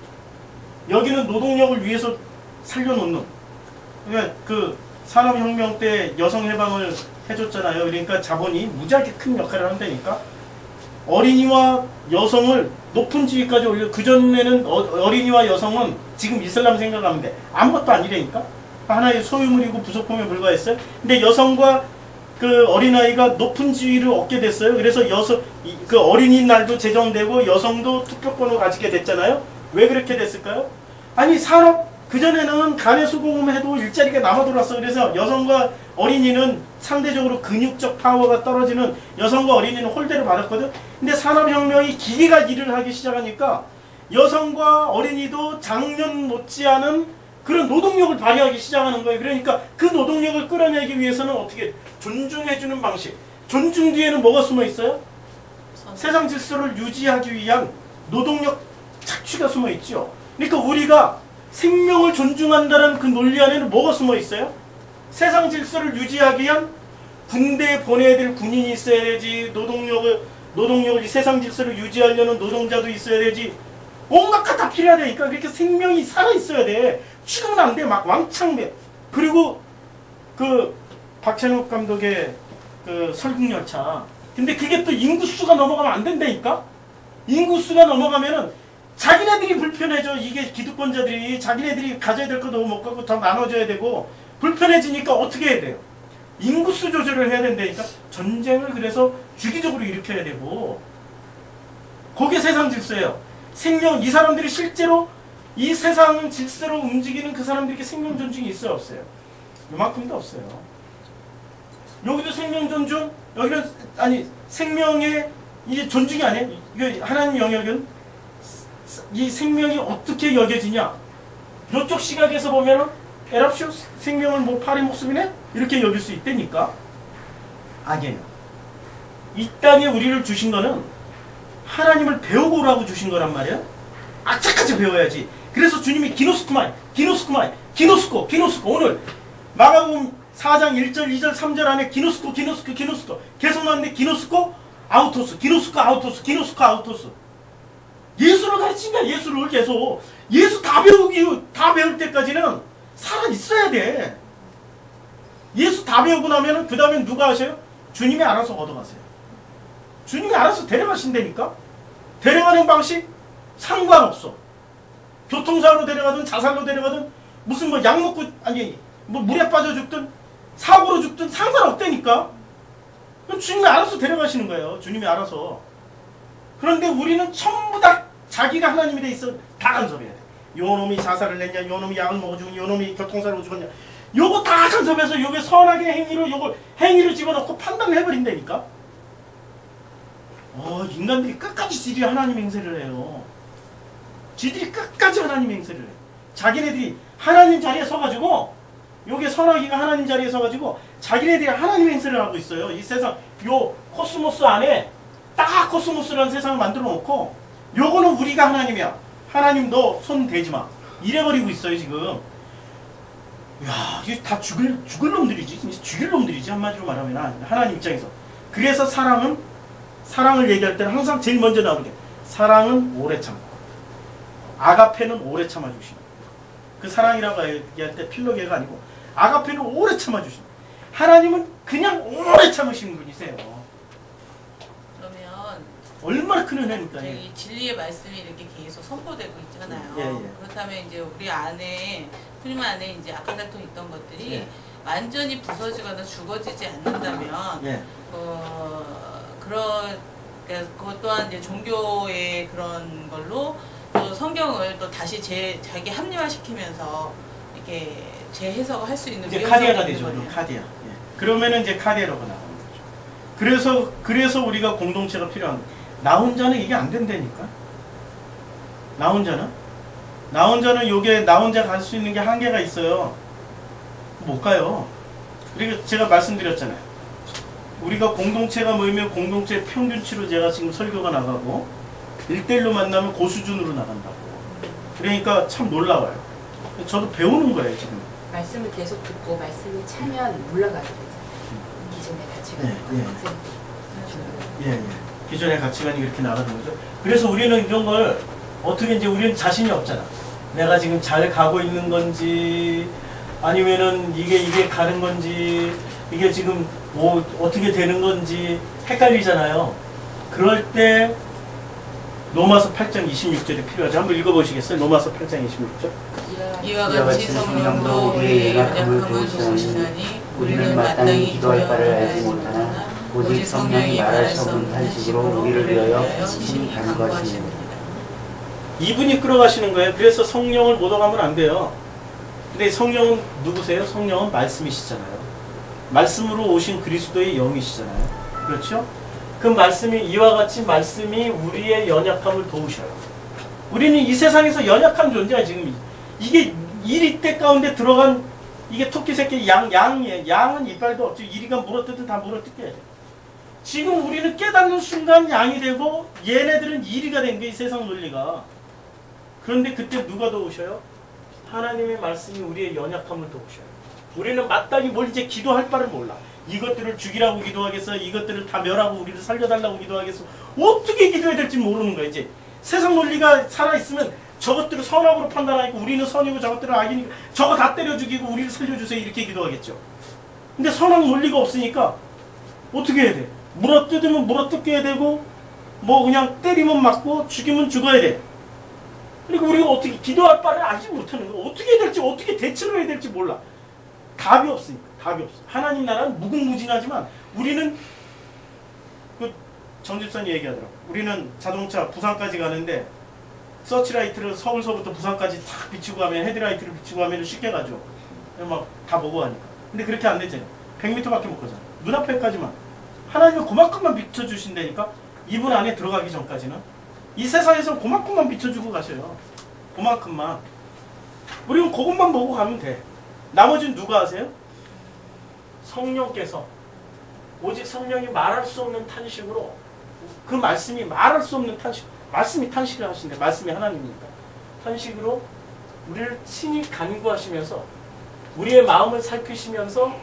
여기는 노동력을 위해서 살려놓는 그러니까 그 산업혁명 때 여성 해방을 해줬잖아요. 그러니까 자본이 무지하게 큰 역할을 한다니까 어린이와 여성을 높은 지위까지 올려. 그전에는 어린이와 여성은 지금 이슬람 생각하면 돼. 아무것도 아니라니까 하나의 소유물이고 부속품에 불과했어요. 근데 여성과 그 어린아이가 높은 지위를 얻게 됐어요. 그래서 그 어린이날도 제정되고 여성도 투표권을 가지게 됐잖아요. 왜 그렇게 됐을까요? 아니 그전에는 간해수공업 해도 일자리가 남아 돌았어. 그래서 여성과 어린이는 상대적으로 근육적 파워가 떨어지는 여성과 어린이는 홀대를 받았거든. 근데 산업혁명이 기계가 일을 하기 시작하니까 여성과 어린이도 작년 못지않은 그런 노동력을 발휘하기 시작하는 거예요. 그러니까 그 노동력을 끌어내기 위해서는 어떻게 존중해주는 방식. 존중 뒤에는 뭐가 숨어 있어요? 세상 질서를 유지하기 위한 노동력 착취가 숨어 있죠. 그러니까 우리가 생명을 존중한다는 그 논리 안에는 뭐가 숨어 있어요? 세상 질서를 유지하기 위한 군대에 보내야 될 군인이 있어야 되지. 노동력을 세상 질서를 유지하려는 노동자도 있어야 되지. 온갖 것 다 필요하다니까. 그렇게 생명이 살아있어야 돼. 죽으면 안 돼. 막 왕창. 그리고 그 박찬욱 감독의 그 설국열차. 근데 그게 또 인구수가 넘어가면 안 된다니까. 인구수가 넘어가면은 자기네들이 불편해져. 이게 기득권자들이 자기네들이 가져야 될 거 너무 못 갖고 더 나눠줘야 되고 불편해지니까 어떻게 해야 돼요? 인구수 조절을 해야 된다니까. 전쟁을 그래서 주기적으로 일으켜야 되고 그게 세상 질서예요. 생명, 이 사람들이 실제로 이 세상 질서로 움직이는 그 사람들에게 생명 존중이 있어요, 없어요? 요만큼도 없어요. 여기도 생명 존중, 여기는 아니 생명의 이게 존중이 아니에요. 이게 하나님 영역은 이 생명이 어떻게 여겨지냐? 이쪽 시각에서 보면은 에랍쇼 생명은 뭐 파리 목숨이네? 이렇게 여길 수 있다니까. 아니에요. 이 땅에 우리를 주신 거는 하나님을 배우고 오라고 주신 거란 말이야. 악착같이 배워야지. 그래서 주님이 기노스코 오늘 마가복음 4장 1절 2절 3절 안에 기노스코 계속 나왔는데 기노스코 아우토스 예수를 가르친 거야. 예수를 계속 예수 다 배울 때까지는 살아 있어야 돼. 예수 다 배우고 나면은 그 다음에 누가 하셔요? 주님이 알아서 얻어가세요. 주님이 알아서 데려가신다니까. 데려가는 방식 상관없어. 교통사고로 데려가든 자살로 데려가든 무슨 뭐 약 먹고 아니 뭐 물에 빠져 죽든 사고로 죽든 상관없다니까. 그럼 주님이 알아서 데려가시는 거예요. 주님이 알아서. 그런데 우리는 전부 다 자기가 하나님이 돼 있어 다 간섭해야 돼. 요 놈이 자살을 했냐, 요 놈이 약을 먹어 죽었냐, 요 놈이 교통사고로 죽었냐, 요거 다 간섭해서 요게 선하게 행위로 요걸 행위를 집어넣고 판단을 해버린다니까. 인간들이 끝까지 지리 하나님 행세를 해요. 쥐들이 끝까지 하나님 행세를 해. 자기네들이 하나님 자리에 서가지고 요게 선하기가 하나님 자리에 서가지고 자기네들이 하나님 행세를 하고 있어요. 이 세상 요 코스모스 안에 딱 코스모스라는 세상을 만들어 놓고 요거는 우리가 하나님이야. 하나님 너 손 대지 마. 이래버리고 있어요 지금. 야 이게 다 죽을 놈들이지. 진짜 죽일 놈들이지 한마디로 말하면 하나님 입장에서. 그래서 사랑을 얘기할 때는 항상 제일 먼저 나오는 게 사랑은 오래 참고 아가페는 오래 참아주시는. 그 사랑이라고 얘기할 때 필로게가 아니고 아가페는 오래 참아주시는. 하나님은 그냥 오래 참으시는 분이세요. 그러면 얼마나 큰 은혜입니까? 이 진리의 말씀이 이렇게 계속 선포되고 있잖아요. 예, 예. 그렇다면 이제 우리 안에 프리마 안에 이제 아칸달통 있던 것들이 예. 완전히 부서지거나 죽어지지 않는다면 예. 그것 또한 이제 종교의 그런 걸로 또 성경을 또 다시 자기 합리화시키면서 이렇게 재해석을 할 수 있는 이제 위험성이 카디아가 있는 되죠. 거네요. 카디아. 예. 그러면은 이제 카디아라고 나가는 거죠. 그래서 우리가 공동체가 필요한 거예요. 나 혼자는 이게 안 된다니까. 나 혼자는 요게 나 혼자 갈 수 있는 게 한계가 있어요. 못 가요. 그리고 제가 말씀드렸잖아요. 우리가 공동체가 모이면 공동체 평균치로 제가 지금 설교가 나가고 1대1로 만나면 고수준으로 나간다고. 그러니까 참 놀라워요. 저도 배우는 거예요 지금. 말씀을 계속 듣고 말씀이 차면 올라가게 되죠. 기존의 가치관이. 예. 기존의 가치관이 이렇게 나가는 거죠. 그래서 우리는 이런 걸 어떻게 이제 우리는 자신이 없잖아. 내가 지금 잘 가고 있는 건지 아니면은 이게 가는 건지 이게 지금 뭐 어떻게 되는 건지 헷갈리잖아요. 그럴 때 로마서 8장 26절이 필요하죠. 한번 읽어보시겠어요? 로마서 8장 26절. 이와 같이 성령도 우리의 연약함을 도우시나니 우리는 마땅히 기도할 바를 알지 못하나 오직 성령이 말할 수 없는 탄식으로 우리를 위하여 친히 간구하시느니라. 이분이 끌어가시는 거예요. 그래서 성령을 못 얻어가면 안 돼요. 근데 성령은 누구세요? 성령은 말씀이시잖아요. 말씀으로 오신 그리스도의 영이시잖아요. 그렇죠? 그 말씀이 이와 같이 말씀이 우리의 연약함을 도우셔요. 우리는 이 세상에서 연약한 존재야 지금. 이게 이리때 가운데 들어간 이게 토끼 새끼 양이에요. 양은 이빨도 없죠. 이리가 물어뜯든 다 물어뜯겨야 돼. 지금 우리는 깨닫는 순간 양이 되고 얘네들은 이리가 된 거예요. 이 세상 논리가. 그런데 그때 누가 도우셔요? 하나님의 말씀이 우리의 연약함을 도우셔요. 우리는 마땅히 뭘 이제 기도할 바를 몰라. 이것들을 죽이라고 기도하겠어? 이것들을 다 멸하고 우리를 살려달라고 기도하겠어? 어떻게 기도해야 될지 모르는 거야 이제. 세상 논리가 살아있으면 저것들을 선악으로 판단하니까 우리는 선이고 저것들은 악이니까 저거 다 때려 죽이고 우리를 살려주세요 이렇게 기도하겠죠. 근데 선악 논리가 없으니까 어떻게 해야 돼? 물어뜯으면 물어뜯게 해야 되고 뭐 그냥 때리면 맞고 죽이면 죽어야 돼. 그리고 우리가 어떻게 기도할 바를 알지 못하는 거야. 어떻게 해야 될지 어떻게 대처를 해야 될지 몰라. 답이 없으니까. 답이 없어. 하나님 나라는 무궁무진하지만 우리는 그 정집선이 얘기하더라고. 우리는 자동차 부산까지 가는데 서치라이트를 서울서부터 부산까지 탁 비추고 가면 헤드라이트를 비추고 가면 쉽게 가죠. 막 다 보고 하니까. 근데 그렇게 안 되잖아요. 100m밖에 못 가잖아. 눈앞에까지만. 하나님은 그만큼만 비춰주신다니까. 이분 안에 들어가기 전까지는. 이 세상에서는 그만큼만 비춰주고 가셔요. 그만큼만. 우리는 그것만 보고 가면 돼. 나머지는 누가 하세요? 성령께서 오직 성령이 말할 수 없는 탄식으로 그 말씀이 말할 수 없는 탄식, 말씀이 탄식을 하신대. 말씀이 하나님이니까. 탄식으로 우리를 친히 간구하시면서 우리의 마음을 살피시면서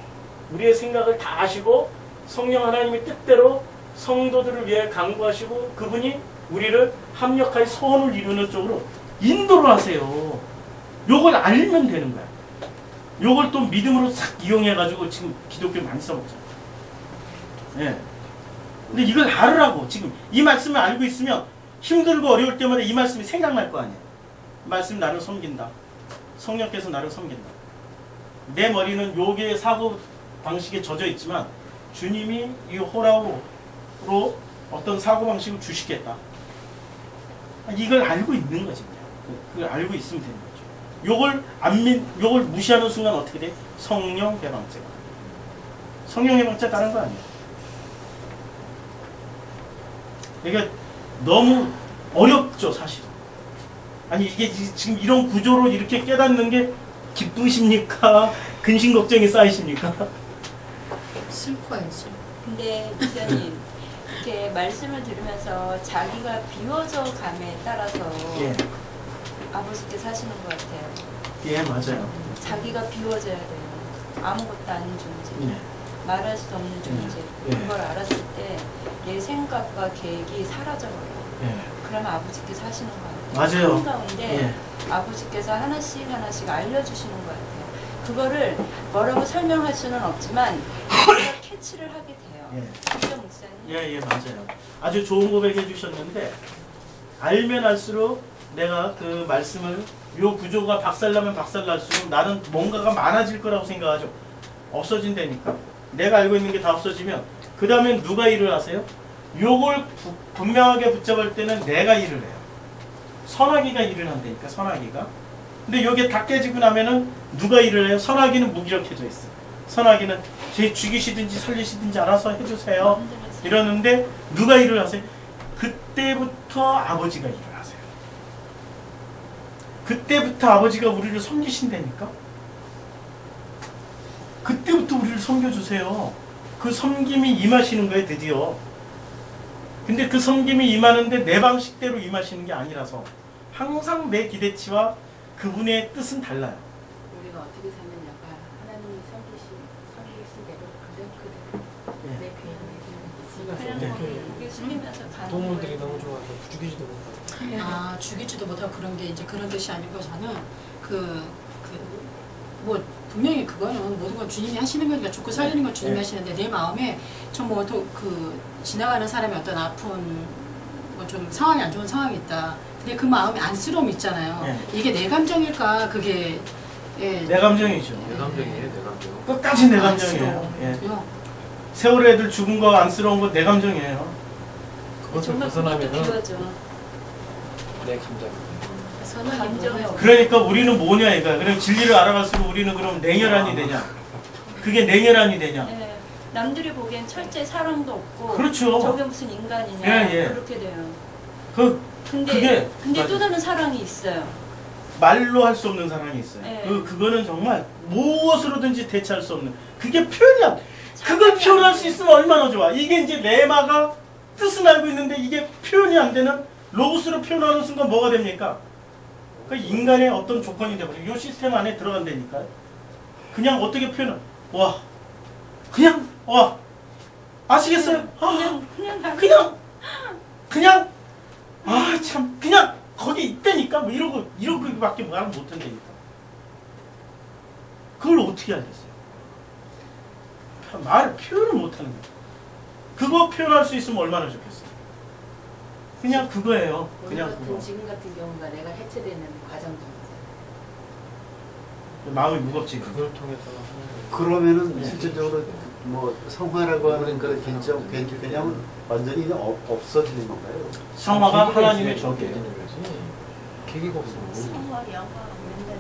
우리의 생각을 다 아시고 성령 하나님의 뜻대로 성도들을 위해 간구하시고 그분이 우리를 합력하여 소원을 이루는 쪽으로 인도를 하세요. 요걸 알면 되는 거야. 요걸 또 믿음으로 싹 이용해가지고 지금 기독교 많이 써먹잖아. 예. 근데 이걸 알으라고. 지금 이 말씀을 알고 있으면 힘들고 어려울 때마다 이 말씀이 생각날 거 아니야. 이 말씀 나를 섬긴다. 성령께서 나를 섬긴다. 내 머리는 요괴의 사고 방식에 젖어 있지만 주님이 이 호라우로 어떤 사고 방식을 주시겠다. 이걸 알고 있는 거지. 그걸 알고 있으면 되는 거죠. 요걸 무시하는 순간 어떻게 돼? 성령 해방죄가. 성령 해방죄 다른 거 아니야. 그러니까 너무 어렵죠, 사실. 아니 이게 지금 이런 구조로 이렇게 깨닫는 게 기쁘십니까? 근심 걱정이 쌓이십니까? 슬퍼야지. 근데 목사님 이렇게 말씀을 들으면서 자기가 비워져 감에 따라서 예, 아버지께서 하시는 것 같아요. 예 맞아요. 자기가 비워져야 돼요. 아무것도 아닌 존재. 예, 말할 수 없는 존재. 예. 그걸 알았을 때 내 생각과 계획이 사라져버려요. 예, 그러면 아버지께서 하시는 것 같아요. 맞아요. 삶 가운데 예. 아버지께서 하나씩 하나씩 알려주시는 것 같아요. 그거를 뭐라고 설명할 수는 없지만 우리가 캐치를 하게 돼요. 예. 그죠, 목사님? 예, 맞아요. 아주 좋은 고백 해주셨는데 알면 알수록 내가 그 말씀을 요 구조가 박살나면 박살날수록 나는 뭔가가 많아질 거라고 생각하죠. 없어진다니까. 내가 알고 있는 게 다 없어지면 그 다음엔 누가 일을 하세요? 요걸 분명하게 붙잡을 때는 내가 일을 해요. 선하기가 일을 한다니까, 선하기가. 근데 요게 다 깨지고 나면은 누가 일을 해요? 선하기는 무기력해져 있어. 선하기는 제 죽이시든지 살리시든지 알아서 해주세요. 이러는데 누가 일을 하세요? 그때부터 아버지가 일을 하세요. 그때부터 아버지가 우리를 섬기신다니까? 그때부터 우리를 섬겨주세요. 그 섬김이 임하시는 거예요, 드디어. 근데 그 섬김이 임하는데 내 방식대로 임하시는 게 아니라서 항상 내 기대치와 그분의 뜻은 달라요. 우리가 어떻게 살면 약간 하나님이 섬기신 대로 그대로 내 그냥 네. 그게 숨기면서 가는 동물들이 거예요. 너무 좋아서 죽이지도 못하고. 아 죽이지도 못하고 그런 게 이제 그런 뜻이 아니고 저는 뭐 분명히 그거는 모든 건 주님이 하시는 거니까 죽고 살리는 건 주님이 하시는데 내 마음에 좀 뭐 그 지나가는 사람의 어떤 아픈 뭐 좀 상황이 안 좋은 상황이 있다. 근데 그 마음에 안쓰러움 있잖아요. 네. 이게 내 감정일까 그게 예. 내 감정이죠. 내 감정이에요, 내 감정. 끝까지 내 감정이에요. 예. 세월호 애들 죽은 거 안쓰러운 거 내 감정이에요. 그것을 정말 그것도 벗어나면은 비워져. 내 감정. 감정이 없어. 그러니까 우리는 뭐냐 이거야. 그럼 진리를 알아갈수록 우리는 그럼 냉혈한이 되냐? 그게 냉혈한이 되냐? 예. 남들이 보기엔 철저히 사랑도 없고 그렇죠. 저게 무슨 인간이냐 예, 예. 그렇게 돼요. 그게 근데 맞아. 또 다른 사랑이 있어요. 말로 할 수 없는 사랑이 있어요. 네. 그거는 정말 무엇으로든지 대체할 수 없는 그게 표현이야. 그걸 표현할 수 있으면 얼마나 좋아. 이게 이제 레마가 뜻은 알고 있는데 이게 표현이 안 되는 로고스로 표현하는 순간 뭐가 됩니까? 그러니까 인간의 어떤 조건이 돼버려요. 이 시스템 안에 들어간다니까요. 그냥 어떻게 표현을 와 그냥 와 아시겠어요? 그냥 아 참 그냥 거기 있다니까 뭐 이러고밖에 말을 못한다니까. 그걸 어떻게 알겠어요? 말을 표현을 못하는 거예요. 그거 표현할 수 있으면 얼마나 좋겠어요. 그냥 그거예요. 그냥 그거. 지금 같은 경우가 내가 해체되는 과정도 마음이 무겁지. 그걸 통해서 하는 그러면은 네. 실질적으로 뭐 성화라고 하는 그 개념은 완전히 없어지는 건가요? 성화가 계기가 하나님의 있어야 적이에요. 되는 거지. 계기가 없으면 성화, 영화 맨날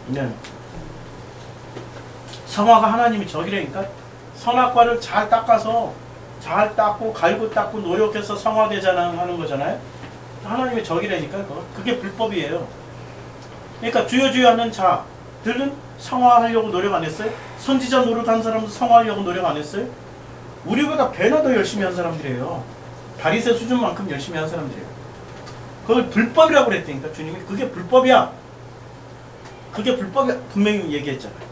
들으니. 네. 성화가 하나님의 적이라니까. 선악과를 잘 닦아서 잘 닦고 갈고 닦고 노력해서 성화되자는 하는 거잖아요. 하나님의 적이라니까. 그게 불법이에요. 그러니까 주여 하는 자들은 성화하려고 노력 안 했어요? 선지자 노릇한 사람도 성화하려고 노력 안 했어요? 우리보다 배나 더 열심히 한 사람들이에요. 바리새 수준만큼 열심히 한 사람들이에요. 그걸 불법이라고 그랬다니까 주님이. 그게 불법이야. 그게 불법이야. 분명히 얘기했잖아요.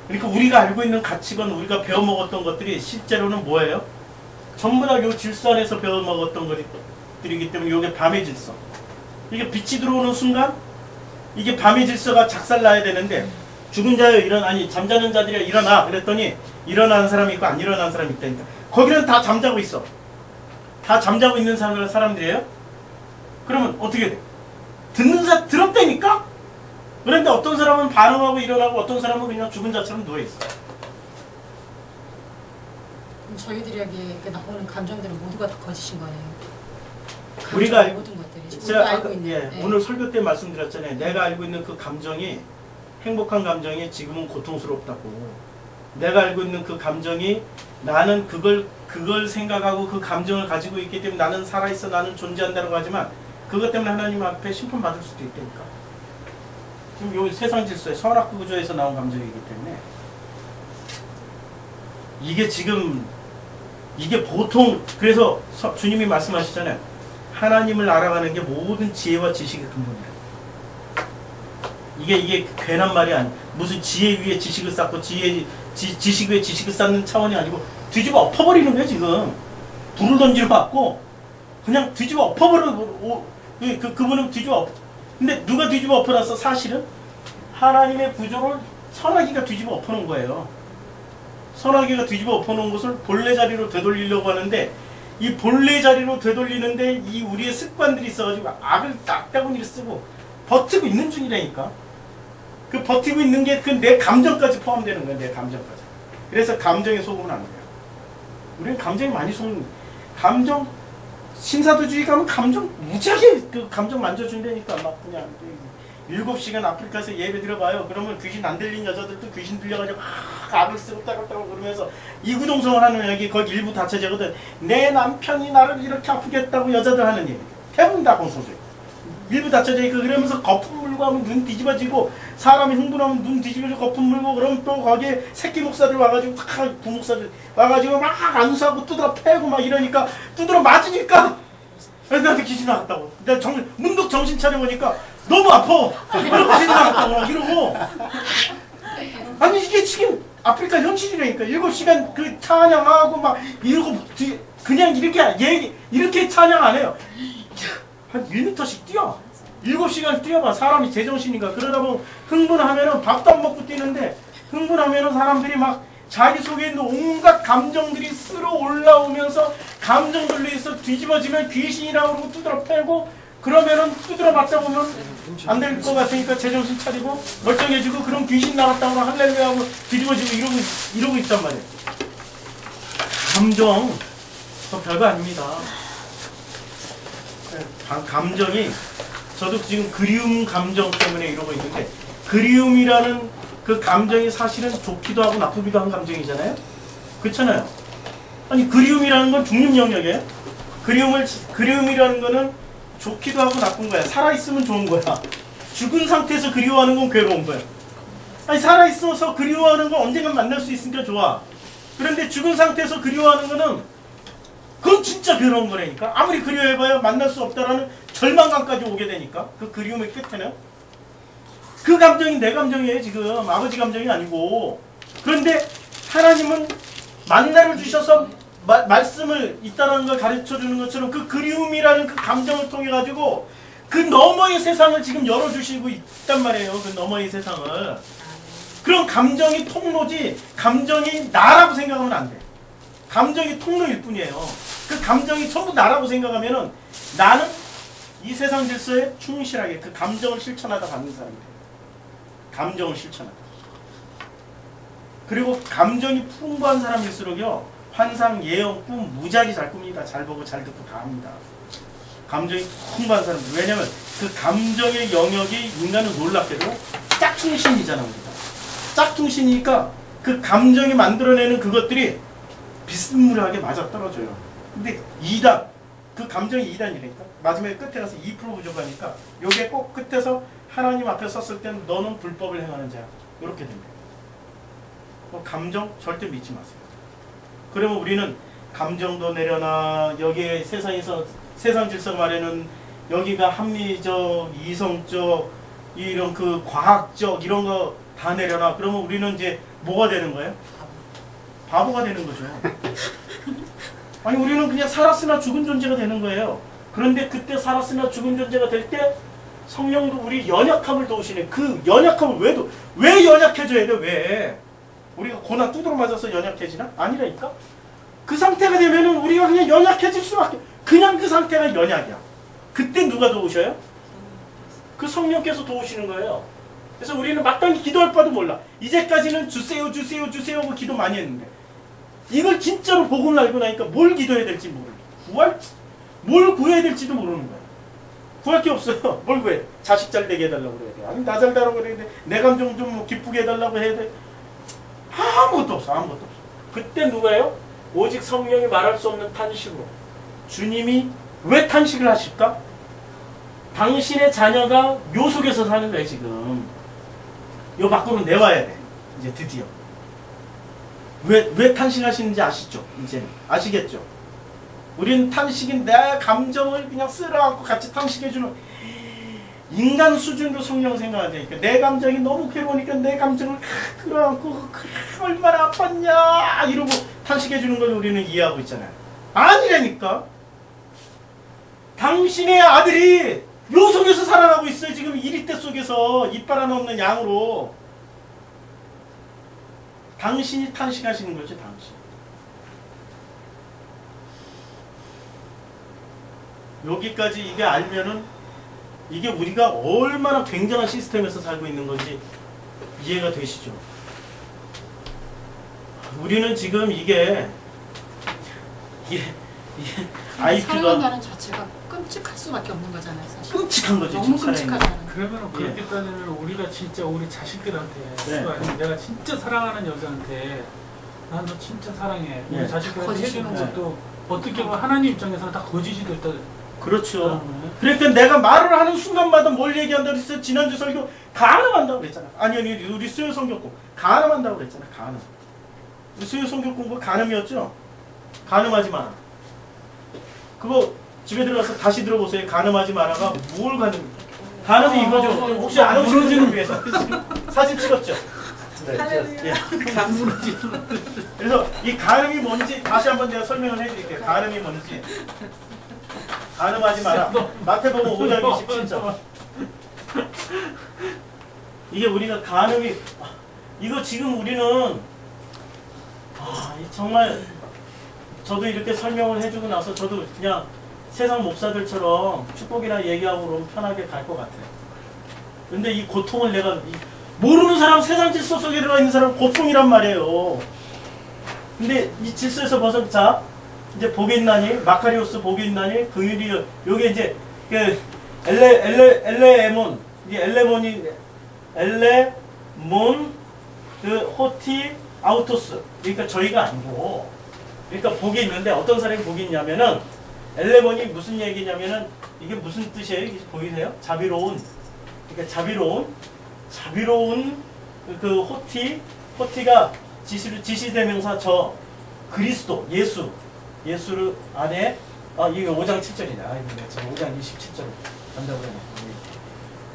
그러니까 우리가 알고 있는 가치관, 우리가 배워먹었던 것들이 실제로는 뭐예요? 전부 다 요 질서 안에서 배워먹었던 것들이기 때문에 이게 밤의 질서. 이게 빛이 들어오는 순간 이게 밤의 질서가 작살나야 되는데 죽은 자여 일어나, 아니 잠자는 자들이여 일어나 그랬더니 일어나는 사람이 있고 안 일어나는 사람이 있다니까. 거기는 다 잠자고 있어. 다 잠자고 있는 사람들이에요? 그러면 어떻게 돼? 들었다니까? 그런데 어떤 사람은 반응하고 일어나고 어떤 사람은 그냥 죽은 자처럼 누워있어. 저희들에게 나오는 감정들은 모두가 다 거짓인 거예요. 우리가 모든 것들이 제가 우리가 알고 있는. 예, 오늘 설교 때 말씀드렸잖아요. 내가 알고 있는 그 감정이 행복한 감정이 지금은 고통스럽다고. 내가 알고 있는 그 감정이 나는 그걸 생각하고 그 감정을 가지고 있기 때문에 나는 살아있어 나는 존재한다고 하지만 그것 때문에 하나님 앞에 심판받을 수도 있다니까. 지금 요 세상 질서의 선악 구조에서 나온 감정이기 때문에 이게 지금 이게 보통 그래서 주님이 말씀하시잖아요. 하나님을 알아가는 게 모든 지혜와 지식의 근본이에요. 이게 괜한 말이 아니. 무슨 지혜 위에 지식을 쌓고 지식 위에 지식을 쌓는 차원이 아니고 뒤집어 엎어버리는 거예요 지금. 불을 던지러 왔고 그냥 뒤집어 엎어버리고 그분은 뒤집어 엎어. 근데 누가 뒤집어 엎어놨어? 사실은 하나님의 구조를 선악이가 뒤집어 엎어놓은 거예요. 선악이가 뒤집어 엎어놓은 것을 본래 자리로 되돌리려고 하는데 이 본래 자리로 되돌리는데 이 우리의 습관들이 있어가지고 악을 딱따구니를 쓰고 버티고 있는 중이라니까. 그 버티고 있는 게 그 내 감정까지 포함되는 거야. 내 감정까지. 그래서 감정에 속으면 안 돼요. 우리는 감정에 많이 속는 감정 신사도주의 가면 감정 무지하게 그 감정 만져준다니까. 막 그냥 7시간 아프리카에서 예배 들어봐요. 그러면 귀신 안 들린 여자들도 귀신 들려가지고 악을 쓰고 따글따글 그러면서 이구동성을 하는 얘기 거기 일부 다처제거든. 내 남편이 나를 이렇게 아프게 했다고 여자들 하는 얘기. 대부분 다 공소주의. 일부 다처제 그러면서 거품 물고 하면 눈 뒤집어지고 사람이 흥분하면 눈 뒤집어지고 거품 물고 그러면 또 거기에 새끼 목사들 와가지고 부목사들 와가지고 막 안수하고 두드러 패고 막 이러니까 두드러 맞으니까 나한테 귀신 나갔다고. 내가 문득 정신 차려보니까 너무 아파. 이러고 귀신 나갔다고 막 이러고. 아니 이게 지금 아프리카 현실이라니까. 7시간 그 찬양하고 막 이러고 그냥 이렇게 찬양 안 해요. 한 1m씩 뛰어. 7시간 뛰어봐. 사람이 제정신인가. 그러다 보면 흥분하면은 밥도 안 먹고 뛰는데 흥분하면은 사람들이 막 자기 속에 있는 온갖 감정들이 쓸어 올라오면서 감정들로 해서 뒤집어지면 귀신이라고 그러고 두드러 패고 그러면은 두드러 맞다 보면 안 될 것 같으니까 제정신 차리고 멀쩡해지고 그럼 귀신 나갔다고 할렐루야 하고 뒤집어지고 이러고 있단 말이에요. 감정 별거 아닙니다. 감정이 저도 지금 그리움 감정 때문에 이러고 있는데 그리움이라는 그 감정이 사실은 좋기도 하고 나쁘기도 한 감정이잖아요. 그렇잖아요. 아니 그리움이라는 건 중립 영역이에요. 그리움이라는 거는 좋기도 하고 나쁜 거야. 살아있으면 좋은 거야. 죽은 상태에서 그리워하는 건 괴로운 거야. 아니 살아있어서 그리워하는 건 언젠간 만날 수 있으니까 좋아. 그런데 죽은 상태에서 그리워하는 거는 그건 진짜 괴로운 거라니까. 아무리 그리워해봐야 만날 수 없다라는 절망감까지 오게 되니까. 그 그리움의 끝에는 그 감정이 내 감정이에요. 지금 아버지 감정이 아니고. 그런데 하나님은 만나를 주셔서 말씀을 있다는 걸 가르쳐주는 것처럼 그 그리움이라는 그 감정을 통해 가지고 그 너머의 세상을 지금 열어주시고 있단 말이에요. 그 너머의 세상을. 그런 감정이 통로지 감정이 나라고 생각하면 안 돼. 감정이 통로일 뿐이에요. 그 감정이 전부 나라고 생각하면은 나는 이 세상 질서에 충실하게 그 감정을 실천하다 가는 사람이 돼요. 감정을 실천하다. 그리고 감정이 풍부한 사람일수록요 환상, 예언, 꿈 무지하게 잘 꿉니다. 잘 보고 잘 듣고 다 합니다. 감정이 풍부한 사람들. 왜냐면 그 감정의 영역이 인간은 놀랍게도 짝퉁신이잖아. 우리가. 짝퉁신이니까 그 감정이 만들어내는 그것들이 비스무리하게 맞아떨어져요. 근데 2단, 그 감정이 2단이라니까. 마지막에 끝에 가서 2% 부족하니까 요게 꼭 끝에서 하나님 앞에 섰을 때는 너는 불법을 행하는 자야. 이렇게 됩니다. 감정 절대 믿지 마세요. 그러면 우리는 감정도 내려놔. 여기에 세상에서 세상 질서 말에는 여기가 합리적, 이성적, 이런 그 과학적 이런 거 다 내려놔. 그러면 우리는 이제 뭐가 되는 거예요? 바보가 되는 거죠. 아니 우리는 그냥 살았으나 죽은 존재가 되는 거예요. 그런데 그때 살았으나 죽은 존재가 될 때 성령도 우리 연약함을 도우시네. 그 연약함을 왜 연약해져야 돼? 왜? 우리가 고난 두드러 맞아서 연약해지나? 아니라니까. 그 상태가 되면은 우리가 그냥 연약해질 수밖에. 그냥 그 상태가 연약이야. 그때 누가 도우셔요? 그 성령께서 도우시는 거예요. 그래서 우리는 마땅히 기도할 바도 몰라. 이제까지는 주세요 주세요 주세요 하고 기도 많이 했는데 이걸 진짜로 복음을 알고 나니까 뭘 기도해야 될지 모르고 뭘 구해야 될지도 모르는 거야. 구할 게 없어요. 뭘 구해? 자식 잘 되게 해달라고 그래야 돼. 아니 나 잘 되라고 그래야 돼. 내 감정 좀 기쁘게 해달라고 해야 돼. 아무것도 없어. 아무것도 없어. 그때 누가요? 오직 성령이 말할 수 없는 탄식으로. 주님이 왜 탄식을 하실까? 당신의 자녀가 요 속에서 사는 거예요 지금. 요 밖으로 내와야 돼 이제 드디어. 왜 탄식하시는지 아시죠? 이제 아시겠죠? 우리는 탄식인 내 감정을 그냥 쓸어안고 같이 탄식해주는 인간 수준으로 성령 생각을 하니까 내 감정이 너무 괴로우니까 내 감정을 끌어안고 그래 얼마나 아팠냐 이러고 탄식해주는 걸 우리는 이해하고 있잖아요. 아니라니까. 당신의 아들이 요 속에서 살아가고 있어요. 지금 이리떼 속에서 이빨 하나 없는 양으로. 당신이 탄식하시는 거죠. 당신. 여기까지 이게 알면은 이게 우리가 얼마나 굉장한 시스템에서 살고 있는 건지 이해가 되시죠? 우리는 지금 이게 IQ가 살아간다는 자체가 끔찍할 수밖에 없는 거잖아요, 사실. 끔찍한 거지. 너무 지금 살아있는 거. 끔찍하잖아요. 그러면 그렇게 따지면 우리가 진짜 우리 자식들한테 네. 아니면 내가 진짜 사랑하는 여자한테 난 너 진짜 사랑해 우리 네. 자식들한테 거짓이는 해주는 것도 어떻게 보면 하나님 입장에서는 다 거짓이 됐다. 그렇죠. 그러니까 내가 말을 하는 순간마다 뭘 얘기한다고 했어요? 지난주 설교 가늠한다고 그랬잖아. 아니 우리 수요 성경 공부 가늠한다고 그랬잖아. 가늠. 우리 수요 성경 공부 가늠이었죠? 가늠하지 마라. 그거 집에 들어가서 다시 들어보세요. 가늠하지 마라가 뭘 가늠? 가늠이 이거죠. 혹시 안 오시는 분을 위해서 사진 찍었죠? 네. 예. 그래서 이 가늠이 뭔지 다시 한번 제가 설명을 해드릴게요. 가늠이 뭔지. 가늠하지 마라. 마태복음 5장 27절. 이게 우리가 가늠이 이거 지금 우리는 정말 저도 이렇게 설명을 해주고 나서 저도 그냥 세상 목사들처럼 축복이나 얘기하고 그러면 편하게 갈 것 같아요. 근데 이 고통을 내가 모르는 사람, 세상 질서 속에 들어가 있는 사람 고통이란 말이에요. 근데 이 질서에서 벗어 자 이제 복이 있나니 마카리오스 복이 있나니 긍휼이 요게 이제 그 엘레몬 이 엘레몬이 엘레몬 그 호티 아우토스 그러니까 저희가 아니고 그러니까 복이 있는데 어떤 사람이 복이 있냐면은 엘레몬이 무슨 얘기냐면은 이게 무슨 뜻이에요? 이게 보이세요? 자비로운 그러니까 자비로운 그 호티가 지시대명사 저 그리스도 예수를 안에 이게 5장 7절이네. 이거 지금 5장 27절 간다고 그러네.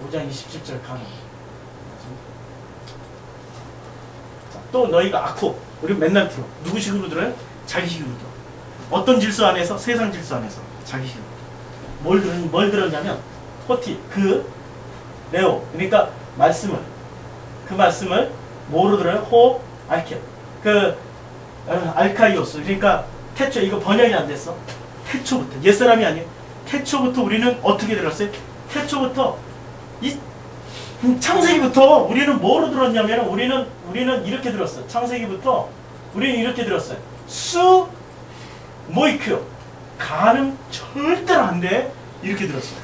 5장 27절 가는. 또 너희가 아쿠 우리 맨날 들어. 누구 식으로 들어요? 자기 식으로 들어. 어떤 질서 안에서? 세상 질서 안에서 자기 식으로. 뭘 들었냐면 호티 그 레오 그러니까 그 말씀을 뭐로 들어요? 호 알케 그 알카이오스 그러니까 태초 이거 번역이 안 됐어. 태초부터 옛사람이 아니에요. 태초부터 우리는 어떻게 들었어요? 태초부터 이 창세기부터 우리는 뭐로 들었냐면 우리는 이렇게 들었어요. 창세기부터 우리는 이렇게 들었어요. 수 모이큐 가늠 절대로 안 돼. 이렇게 들었어요.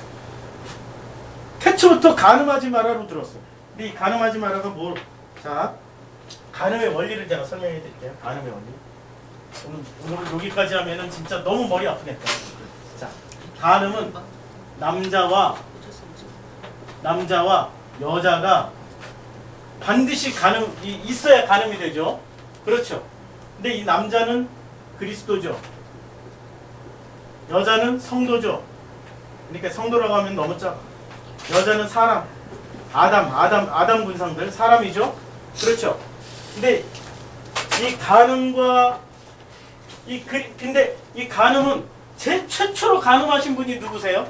태초부터 가늠하지 마라로 들었어요. 근데 이 가늠하지 마라가 뭐? 자, 가늠의 원리를 제가 설명해 드릴게요. 가늠의 원리. 오늘 여기까지 하면은 진짜 너무 머리 아프겠다. 자, 가늠은 남자와 여자가 반드시 있어야 가늠이 되죠. 그렇죠. 근데 이 남자는 그리스도죠. 여자는 성도죠. 그러니까 성도라고 하면 너무 작아. 여자는 사람, 아담 군상들 사람이죠. 그렇죠. 근데 이 가늠과 근데 이 가늠은 제일 최초로 가늠하신 분이 누구세요?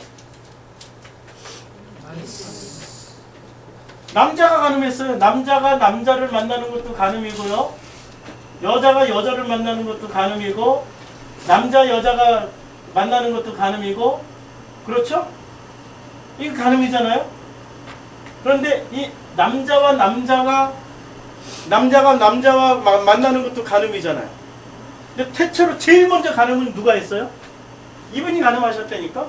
남자가 가늠했어요. 남자가 남자를 만나는 것도 가늠이고요. 여자가 여자를 만나는 것도 가늠이고 남자 여자가 만나는 것도 가늠이고 그렇죠? 이거 가늠이잖아요. 그런데 이 남자와 만나는 것도 가늠이잖아요. 근데 태초로 제일 먼저 가늠은 누가 했어요? 이분이 가늠하셨다니까.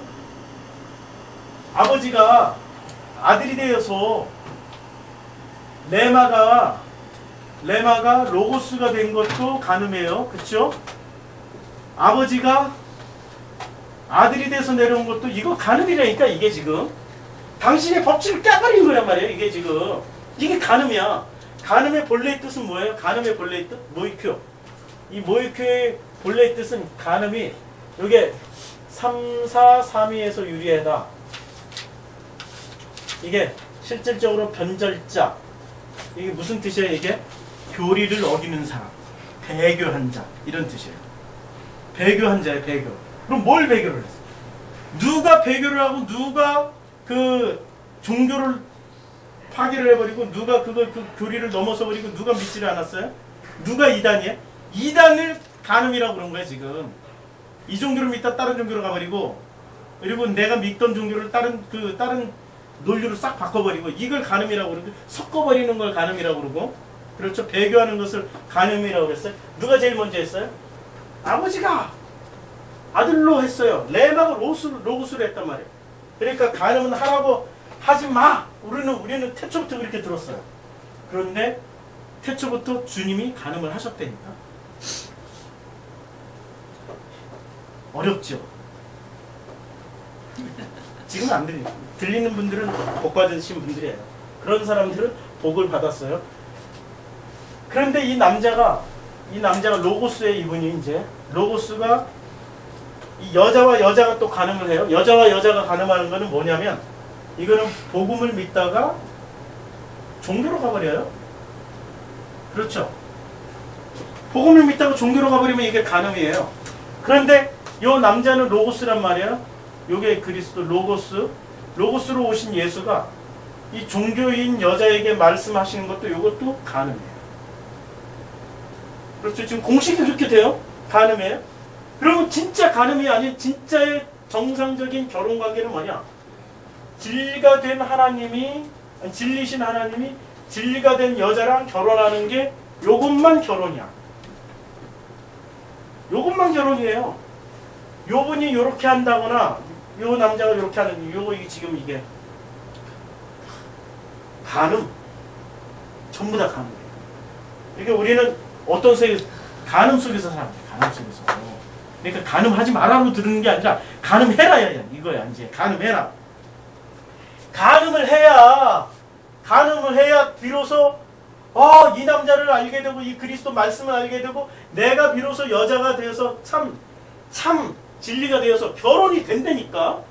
아버지가 아들이 되어서 레마가 로고스가 된 것도 가늠이에요. 그렇죠? 아버지가 아들이 돼서 내려온 것도 이거 가늠이라니까. 이게 지금 당신의 법칙을 깨버린 거란 말이에요. 이게 지금. 이게 간음이야. 간음의 본래의 뜻은 뭐예요? 간음의 본래의 뜻? 모이큐. 이 모이큐의 본래의 뜻은 간음이 이게 3, 4, 3위에서 유리하다. 이게 실질적으로 변절자. 이게 무슨 뜻이에요? 이게 교리를 어기는 사람. 배교한 자. 이런 뜻이에요. 배교한 자예요. 배교. 그럼 뭘 배교를 했어? 누가 배교를 하고 누가 그 종교를 파괴를 해버리고 누가 그 교리를 넘어서 버리고 누가 믿지를 않았어요? 누가 이단이에요? 이단을 간음이라고 그런 거예요 지금. 이 종교를 믿다 다른 종교로 가버리고 그리고 내가 믿던 종교를 다른 논리로 싹 바꿔버리고 이걸 간음이라고 그러고 섞어버리는 걸 간음이라고 그러고 그렇죠. 배교하는 것을 간음이라고 그랬어요. 누가 제일 먼저 했어요? 아버지가 아들로 했어요. 레마가 로고스로 했단 말이에요. 그러니까 간음은 하라고 하지 마. 우리는 태초부터 그렇게 들었어요. 그런데 태초부터 주님이 간음을 하셨다니까. 어렵죠. 지금은 안 들리죠. 들리는 분들은 복 받으신 분들이에요. 그런 사람들은 복을 받았어요. 그런데 이 남자가 로고스의 이분이 이제 로고스가 이 여자와 여자가 또 간음을 해요. 여자와 여자가 간음하는 거는 뭐냐면 이거는 복음을 믿다가 종교로 가버려요. 그렇죠. 복음을 믿다가 종교로 가버리면 이게 간음이에요. 그런데 이 남자는 로고스란 말이에요. 요게 그리스도 로고스로 오신 예수가 이 종교인 여자에게 말씀하시는 것도 이것도 간음이에요. 그렇죠. 지금 공식이 그렇게 돼요. 간음이에요. 그러면 진짜 간음이 아닌 진짜의 정상적인 결혼관계는 뭐냐? 진리가 된 하나님이 진리신 하나님이 진리가 된 여자랑 결혼하는 게 요것만 결혼이야. 요것만 결혼이에요. 요분이 요렇게 한다거나 요 남자가 요렇게 하는 요거 지금 이게 간음. 전부 다 간음이에요. 이게 우리는 어떤 세계 간음 속에서 살아요. 간음 속에서. 그러니까 간음하지 말라고 들은 게 아니라 간음해라 이거야. 이제 간음해라. 간음을 해야 비로소 이 남자를 알게 되고 이 그리스도 말씀을 알게 되고 내가 비로소 여자가 되어서 참 진리가 되어서 결혼이 된다니까.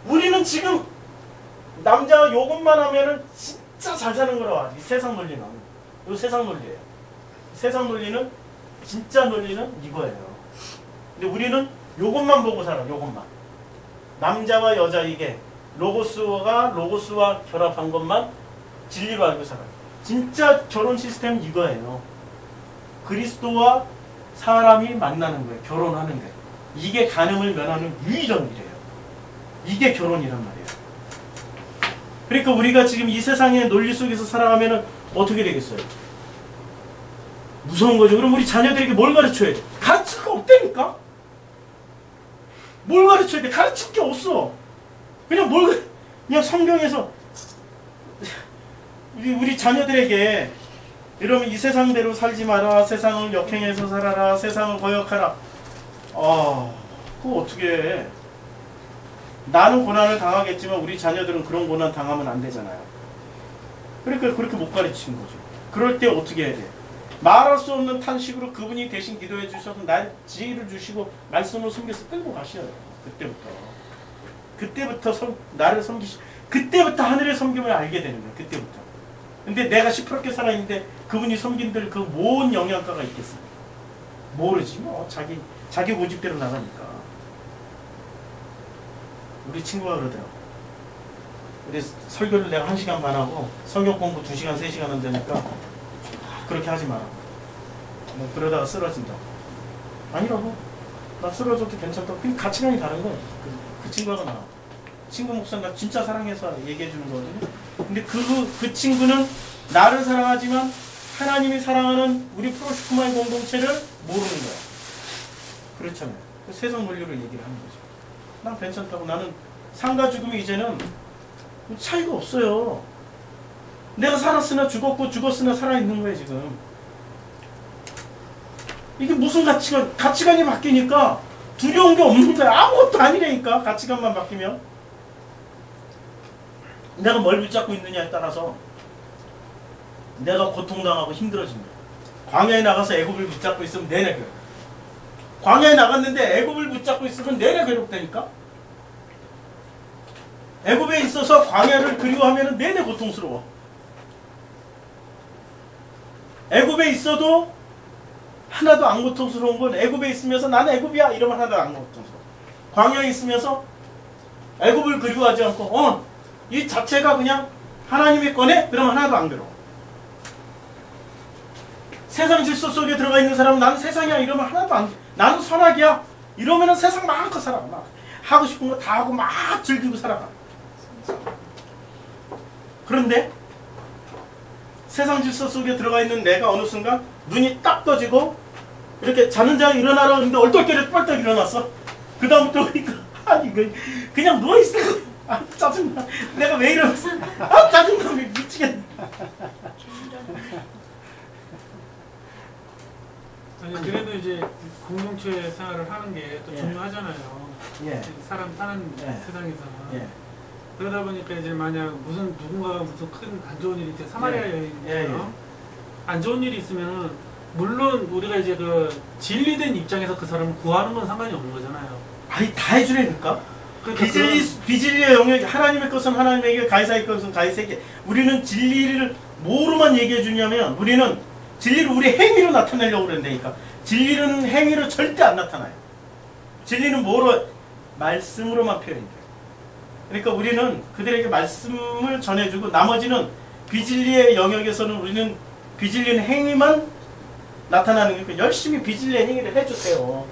우리는 지금 남자가 요것만 하면은 진짜 잘 사는 거라. 이 세상 논리는. 이 세상 논리예요. 세상 논리는 진짜 논리는 이거예요. 근데 우리는 요것만 보고 살아. 요것만. 남자와 여자 이게 로고스와 결합한 것만 진리로 알고 살아요. 진짜 결혼 시스템은 이거예요. 그리스도와 사람이 만나는 거예요. 결혼하는 거예요. 이게 간음을 면하는 유일한 일이에요. 이게 결혼이란 말이에요. 그러니까 우리가 지금 이 세상의 논리 속에서 살아가면 어떻게 되겠어요? 무서운 거죠. 그럼 우리 자녀들에게 뭘 가르쳐야 돼? 가르칠 거 없다니까? 뭘 가르쳐야 돼? 가르칠 게 없어. 그냥 성경에서 우리 자녀들에게 이러면 이 세상대로 살지 마라. 세상을 역행해서 살아라. 세상을 거역하라. 그거 어떻게 해? 나는 고난을 당하겠지만 우리 자녀들은 그런 고난 당하면 안 되잖아요. 그러니까 그렇게 못 가르치는 거죠. 그럴 때 어떻게 해야 돼? 말할 수 없는 탄식으로 그분이 대신 기도해 주셔서 날 지혜를 주시고 말씀으로 섬겨서 끌고 가셔야 돼요. 그때부터 나를 그때부터 하늘의 섬김을 알게 되는 거예요. 그때부터. 근데 내가 시퍼렇게 살아있는데 그분이 섬긴들 그 뭔 영향가가 있겠어요? 모르지 뭐. 자기 고집대로 나가니까. 우리 친구가 그러더라고. 우리 설교를 내가 1시간 반 하고 성경 공부 2시간 3시간 한다니까 그렇게 하지 마라. 그러다가 쓰러진다. 아니라고. 나 쓰러져도 괜찮다고. 그냥 가치관이 다른 거야. 그 친구가 나와. 친구 목사가 진짜 사랑해서 얘기해 주는 거거든요. 근데 그 친구는 나를 사랑하지만 하나님이 사랑하는 우리 프로슈크마의 공동체를 모르는 거야. 그렇잖아요. 그 세상 논리로 얘기를 하는 거죠. 난 괜찮다고. 나는 삶과 죽음이 이제는 차이가 없어요. 내가 살았으나 죽었고 죽었으나 살아있는 거예요 지금. 이게 무슨 가치관이 바뀌니까 두려운 게 없는 거야. 아무것도 아니라니까. 가치관만 바뀌면. 내가 뭘 붙잡고 있느냐에 따라서 내가 고통당하고 힘들어진다. 광야에 나가서 애굽을 붙잡고 있으면 내내 괴롭. 광야에 나갔는데 애굽을 붙잡고 있으면 내내 괴롭다니까. 애굽에 있어서 광야를 그리워하면 내내 고통스러워. 애굽에 있어도 하나도 안 고통스러운 건 애굽에 있으면서 나는 애굽이야 이러면 하나도 안 고통스러워. 광야에 있으면서 애굽을 그리워하지 않고 이 자체가 그냥 하나님의 거네? 그러면 하나도 안 괴로워. 세상 질서 속에 들어가 있는 사람은 나는 세상이야 이러면 하나도 안, 나는 선악이야 이러면 세상 마음껏 살아. 막 하고 싶은 거 다 하고 막 즐기고 살아가. 그런데 세상 질서 속에 들어가 있는 내가 어느 순간 눈이 딱 떠지고 이렇게 자는 자가 일어나라 하는데 얼떨결에 뻘떡 일어났어. 그 다음부터 그러니까 아니 그냥 누워있어. 아 짜증나. 내가 왜 이러겠어. 아 짜증나. 미치겠네. 아니 그래도 이제 공동체 생활을 하는 게 또 예. 중요하잖아요. 예. 사람 사는 예. 세상에서는. 예. 그러다 보니까 이제 만약 누군가가 무슨 큰 안 좋은 일이 있대 사마리아 예. 여행이잖아요. 안 좋은 일이 있으면은 물론 우리가 이제 그 진리된 입장에서 그 사람을 구하는 건 상관이 없는 거잖아요. 아니 다 해주라니까. 그러니까 비진리의 영역, 하나님의 것은 하나님에게, 가이사의 것은 가이사에게. 우리는 진리를 뭐로만 얘기해 주냐면 우리는 진리를 우리 행위로 나타내려고 그런다니까. 진리는 행위로 절대 안 나타나요. 진리는 뭐로? 말씀으로만 표현돼요. 그러니까 우리는 그들에게 말씀을 전해주고 나머지는 비진리의 영역에서는 우리는 비진리의 행위만 나타나는 거니까 열심히 비진리의 행위를 해주세요.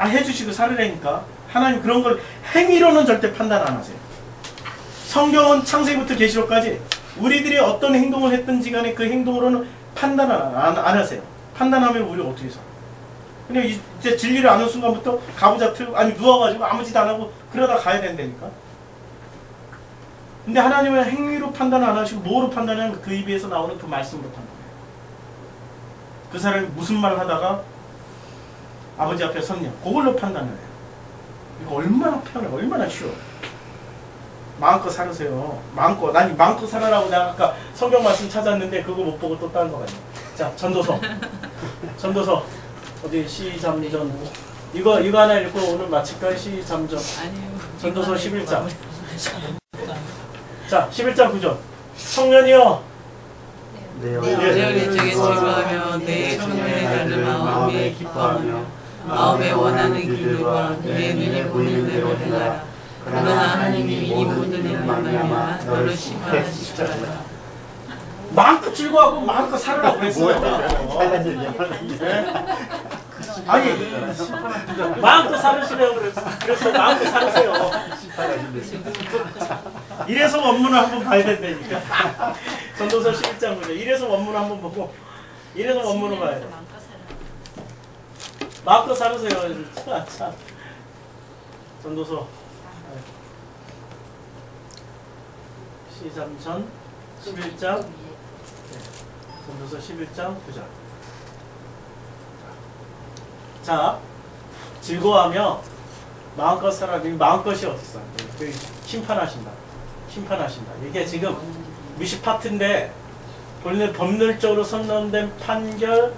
해주시고 살으라니까. 하나님 그런 걸 행위로는 절대 판단 안 하세요. 성경은 창세기부터 계시록까지 우리들이 어떤 행동을 했든지 간에 그 행동으로는 판단을 안 하세요. 판단하면 우리가 어떻게 살아? 그냥 이제 진리를 아는 순간부터 가부좌 틀고 아니 누워가지고 아무 짓 안 하고 그러다 가야 된다니까. 근데 하나님은 행위로 판단 안 하시고 뭐로 판단하면 그 입에서 나오는 그 말씀으로 판단해요. 그 사람이 무슨 말을 하다가 아버지 앞에 섰냐 그걸로 판단을 해요. 이거 얼마나 편해, 얼마나 쉬워. 마음껏 살으세요. 마음껏. 아니 마음껏 살아라고 내가 아까 성경 말씀 찾았는데 그거 못 보고 또 다른 거 같네. 자 전도서. 전도서 어디 시잠전 이거 하나 읽고 오늘 마칠까요? 시잠전. 아니요. 전도서 11장. 자 11장 9절. 청년이여 내 내 쪽에 즐거하며 내 청년의 가는 마음에 기뻐하며 마음에 원하는 길과 내 눈에 보이는 대로 행하라. 그러나 하나님이 이 모든 일을 말미암아 너를 심판하시리라. 마음껏 즐거워하고 마음껏 살으라고 그랬어요. 아니 마음껏 살으시라고 그랬어. 마음껏 살으세요. 이래서 원문을 한번 봐야 된다니까. 전도서 11장 9절. 이래서 원문을 한번 보고 이래서 원문을 봐야 돼. 마음껏 살으세요. 참. 전도서 시잠전 11장 전도서 11장 9절. 자, 즐거워하며 마음껏 살아. 마음껏이 어딨어? 심판하신다. 심판하신다. 이게 지금 미시 파트인데 본래 법률적으로 선언된 판결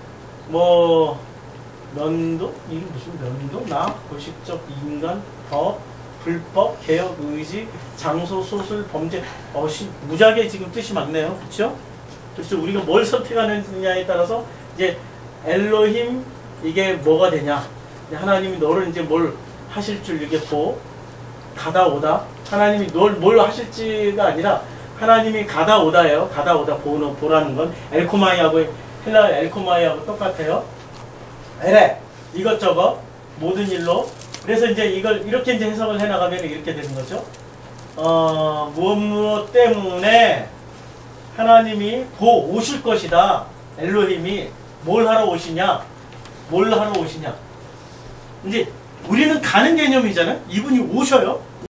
면도? 이게 무슨 면도? 고식적 인간, 법, 불법, 개혁, 의지, 장소, 소술, 범죄, 무작위 지금 뜻이 많네요. 그렇죠? 그래서 우리가 뭘 선택하느냐에 따라서 이제 엘로힘 이게 뭐가 되냐? 하나님이 너를 이제 뭘 하실 줄 이게 가다 오다. 하나님이 뭘 하실지가 아니라 하나님이 가다 오다예요. 가다 오다 보라는 건 엘코마이하고 헬라 엘코마이하고 똑같아요. 에레 이것저것 모든 일로. 그래서 이제 이걸 이렇게 이제 해석을 해나가면 이렇게 되는 거죠. 무엇 때문에 하나님이 오실 것이다. 엘로힘이 뭘 하러 오시냐? 뭘 하러 오시냐? 이제 우리는 가는 개념이잖아요. 이분이 오셔요.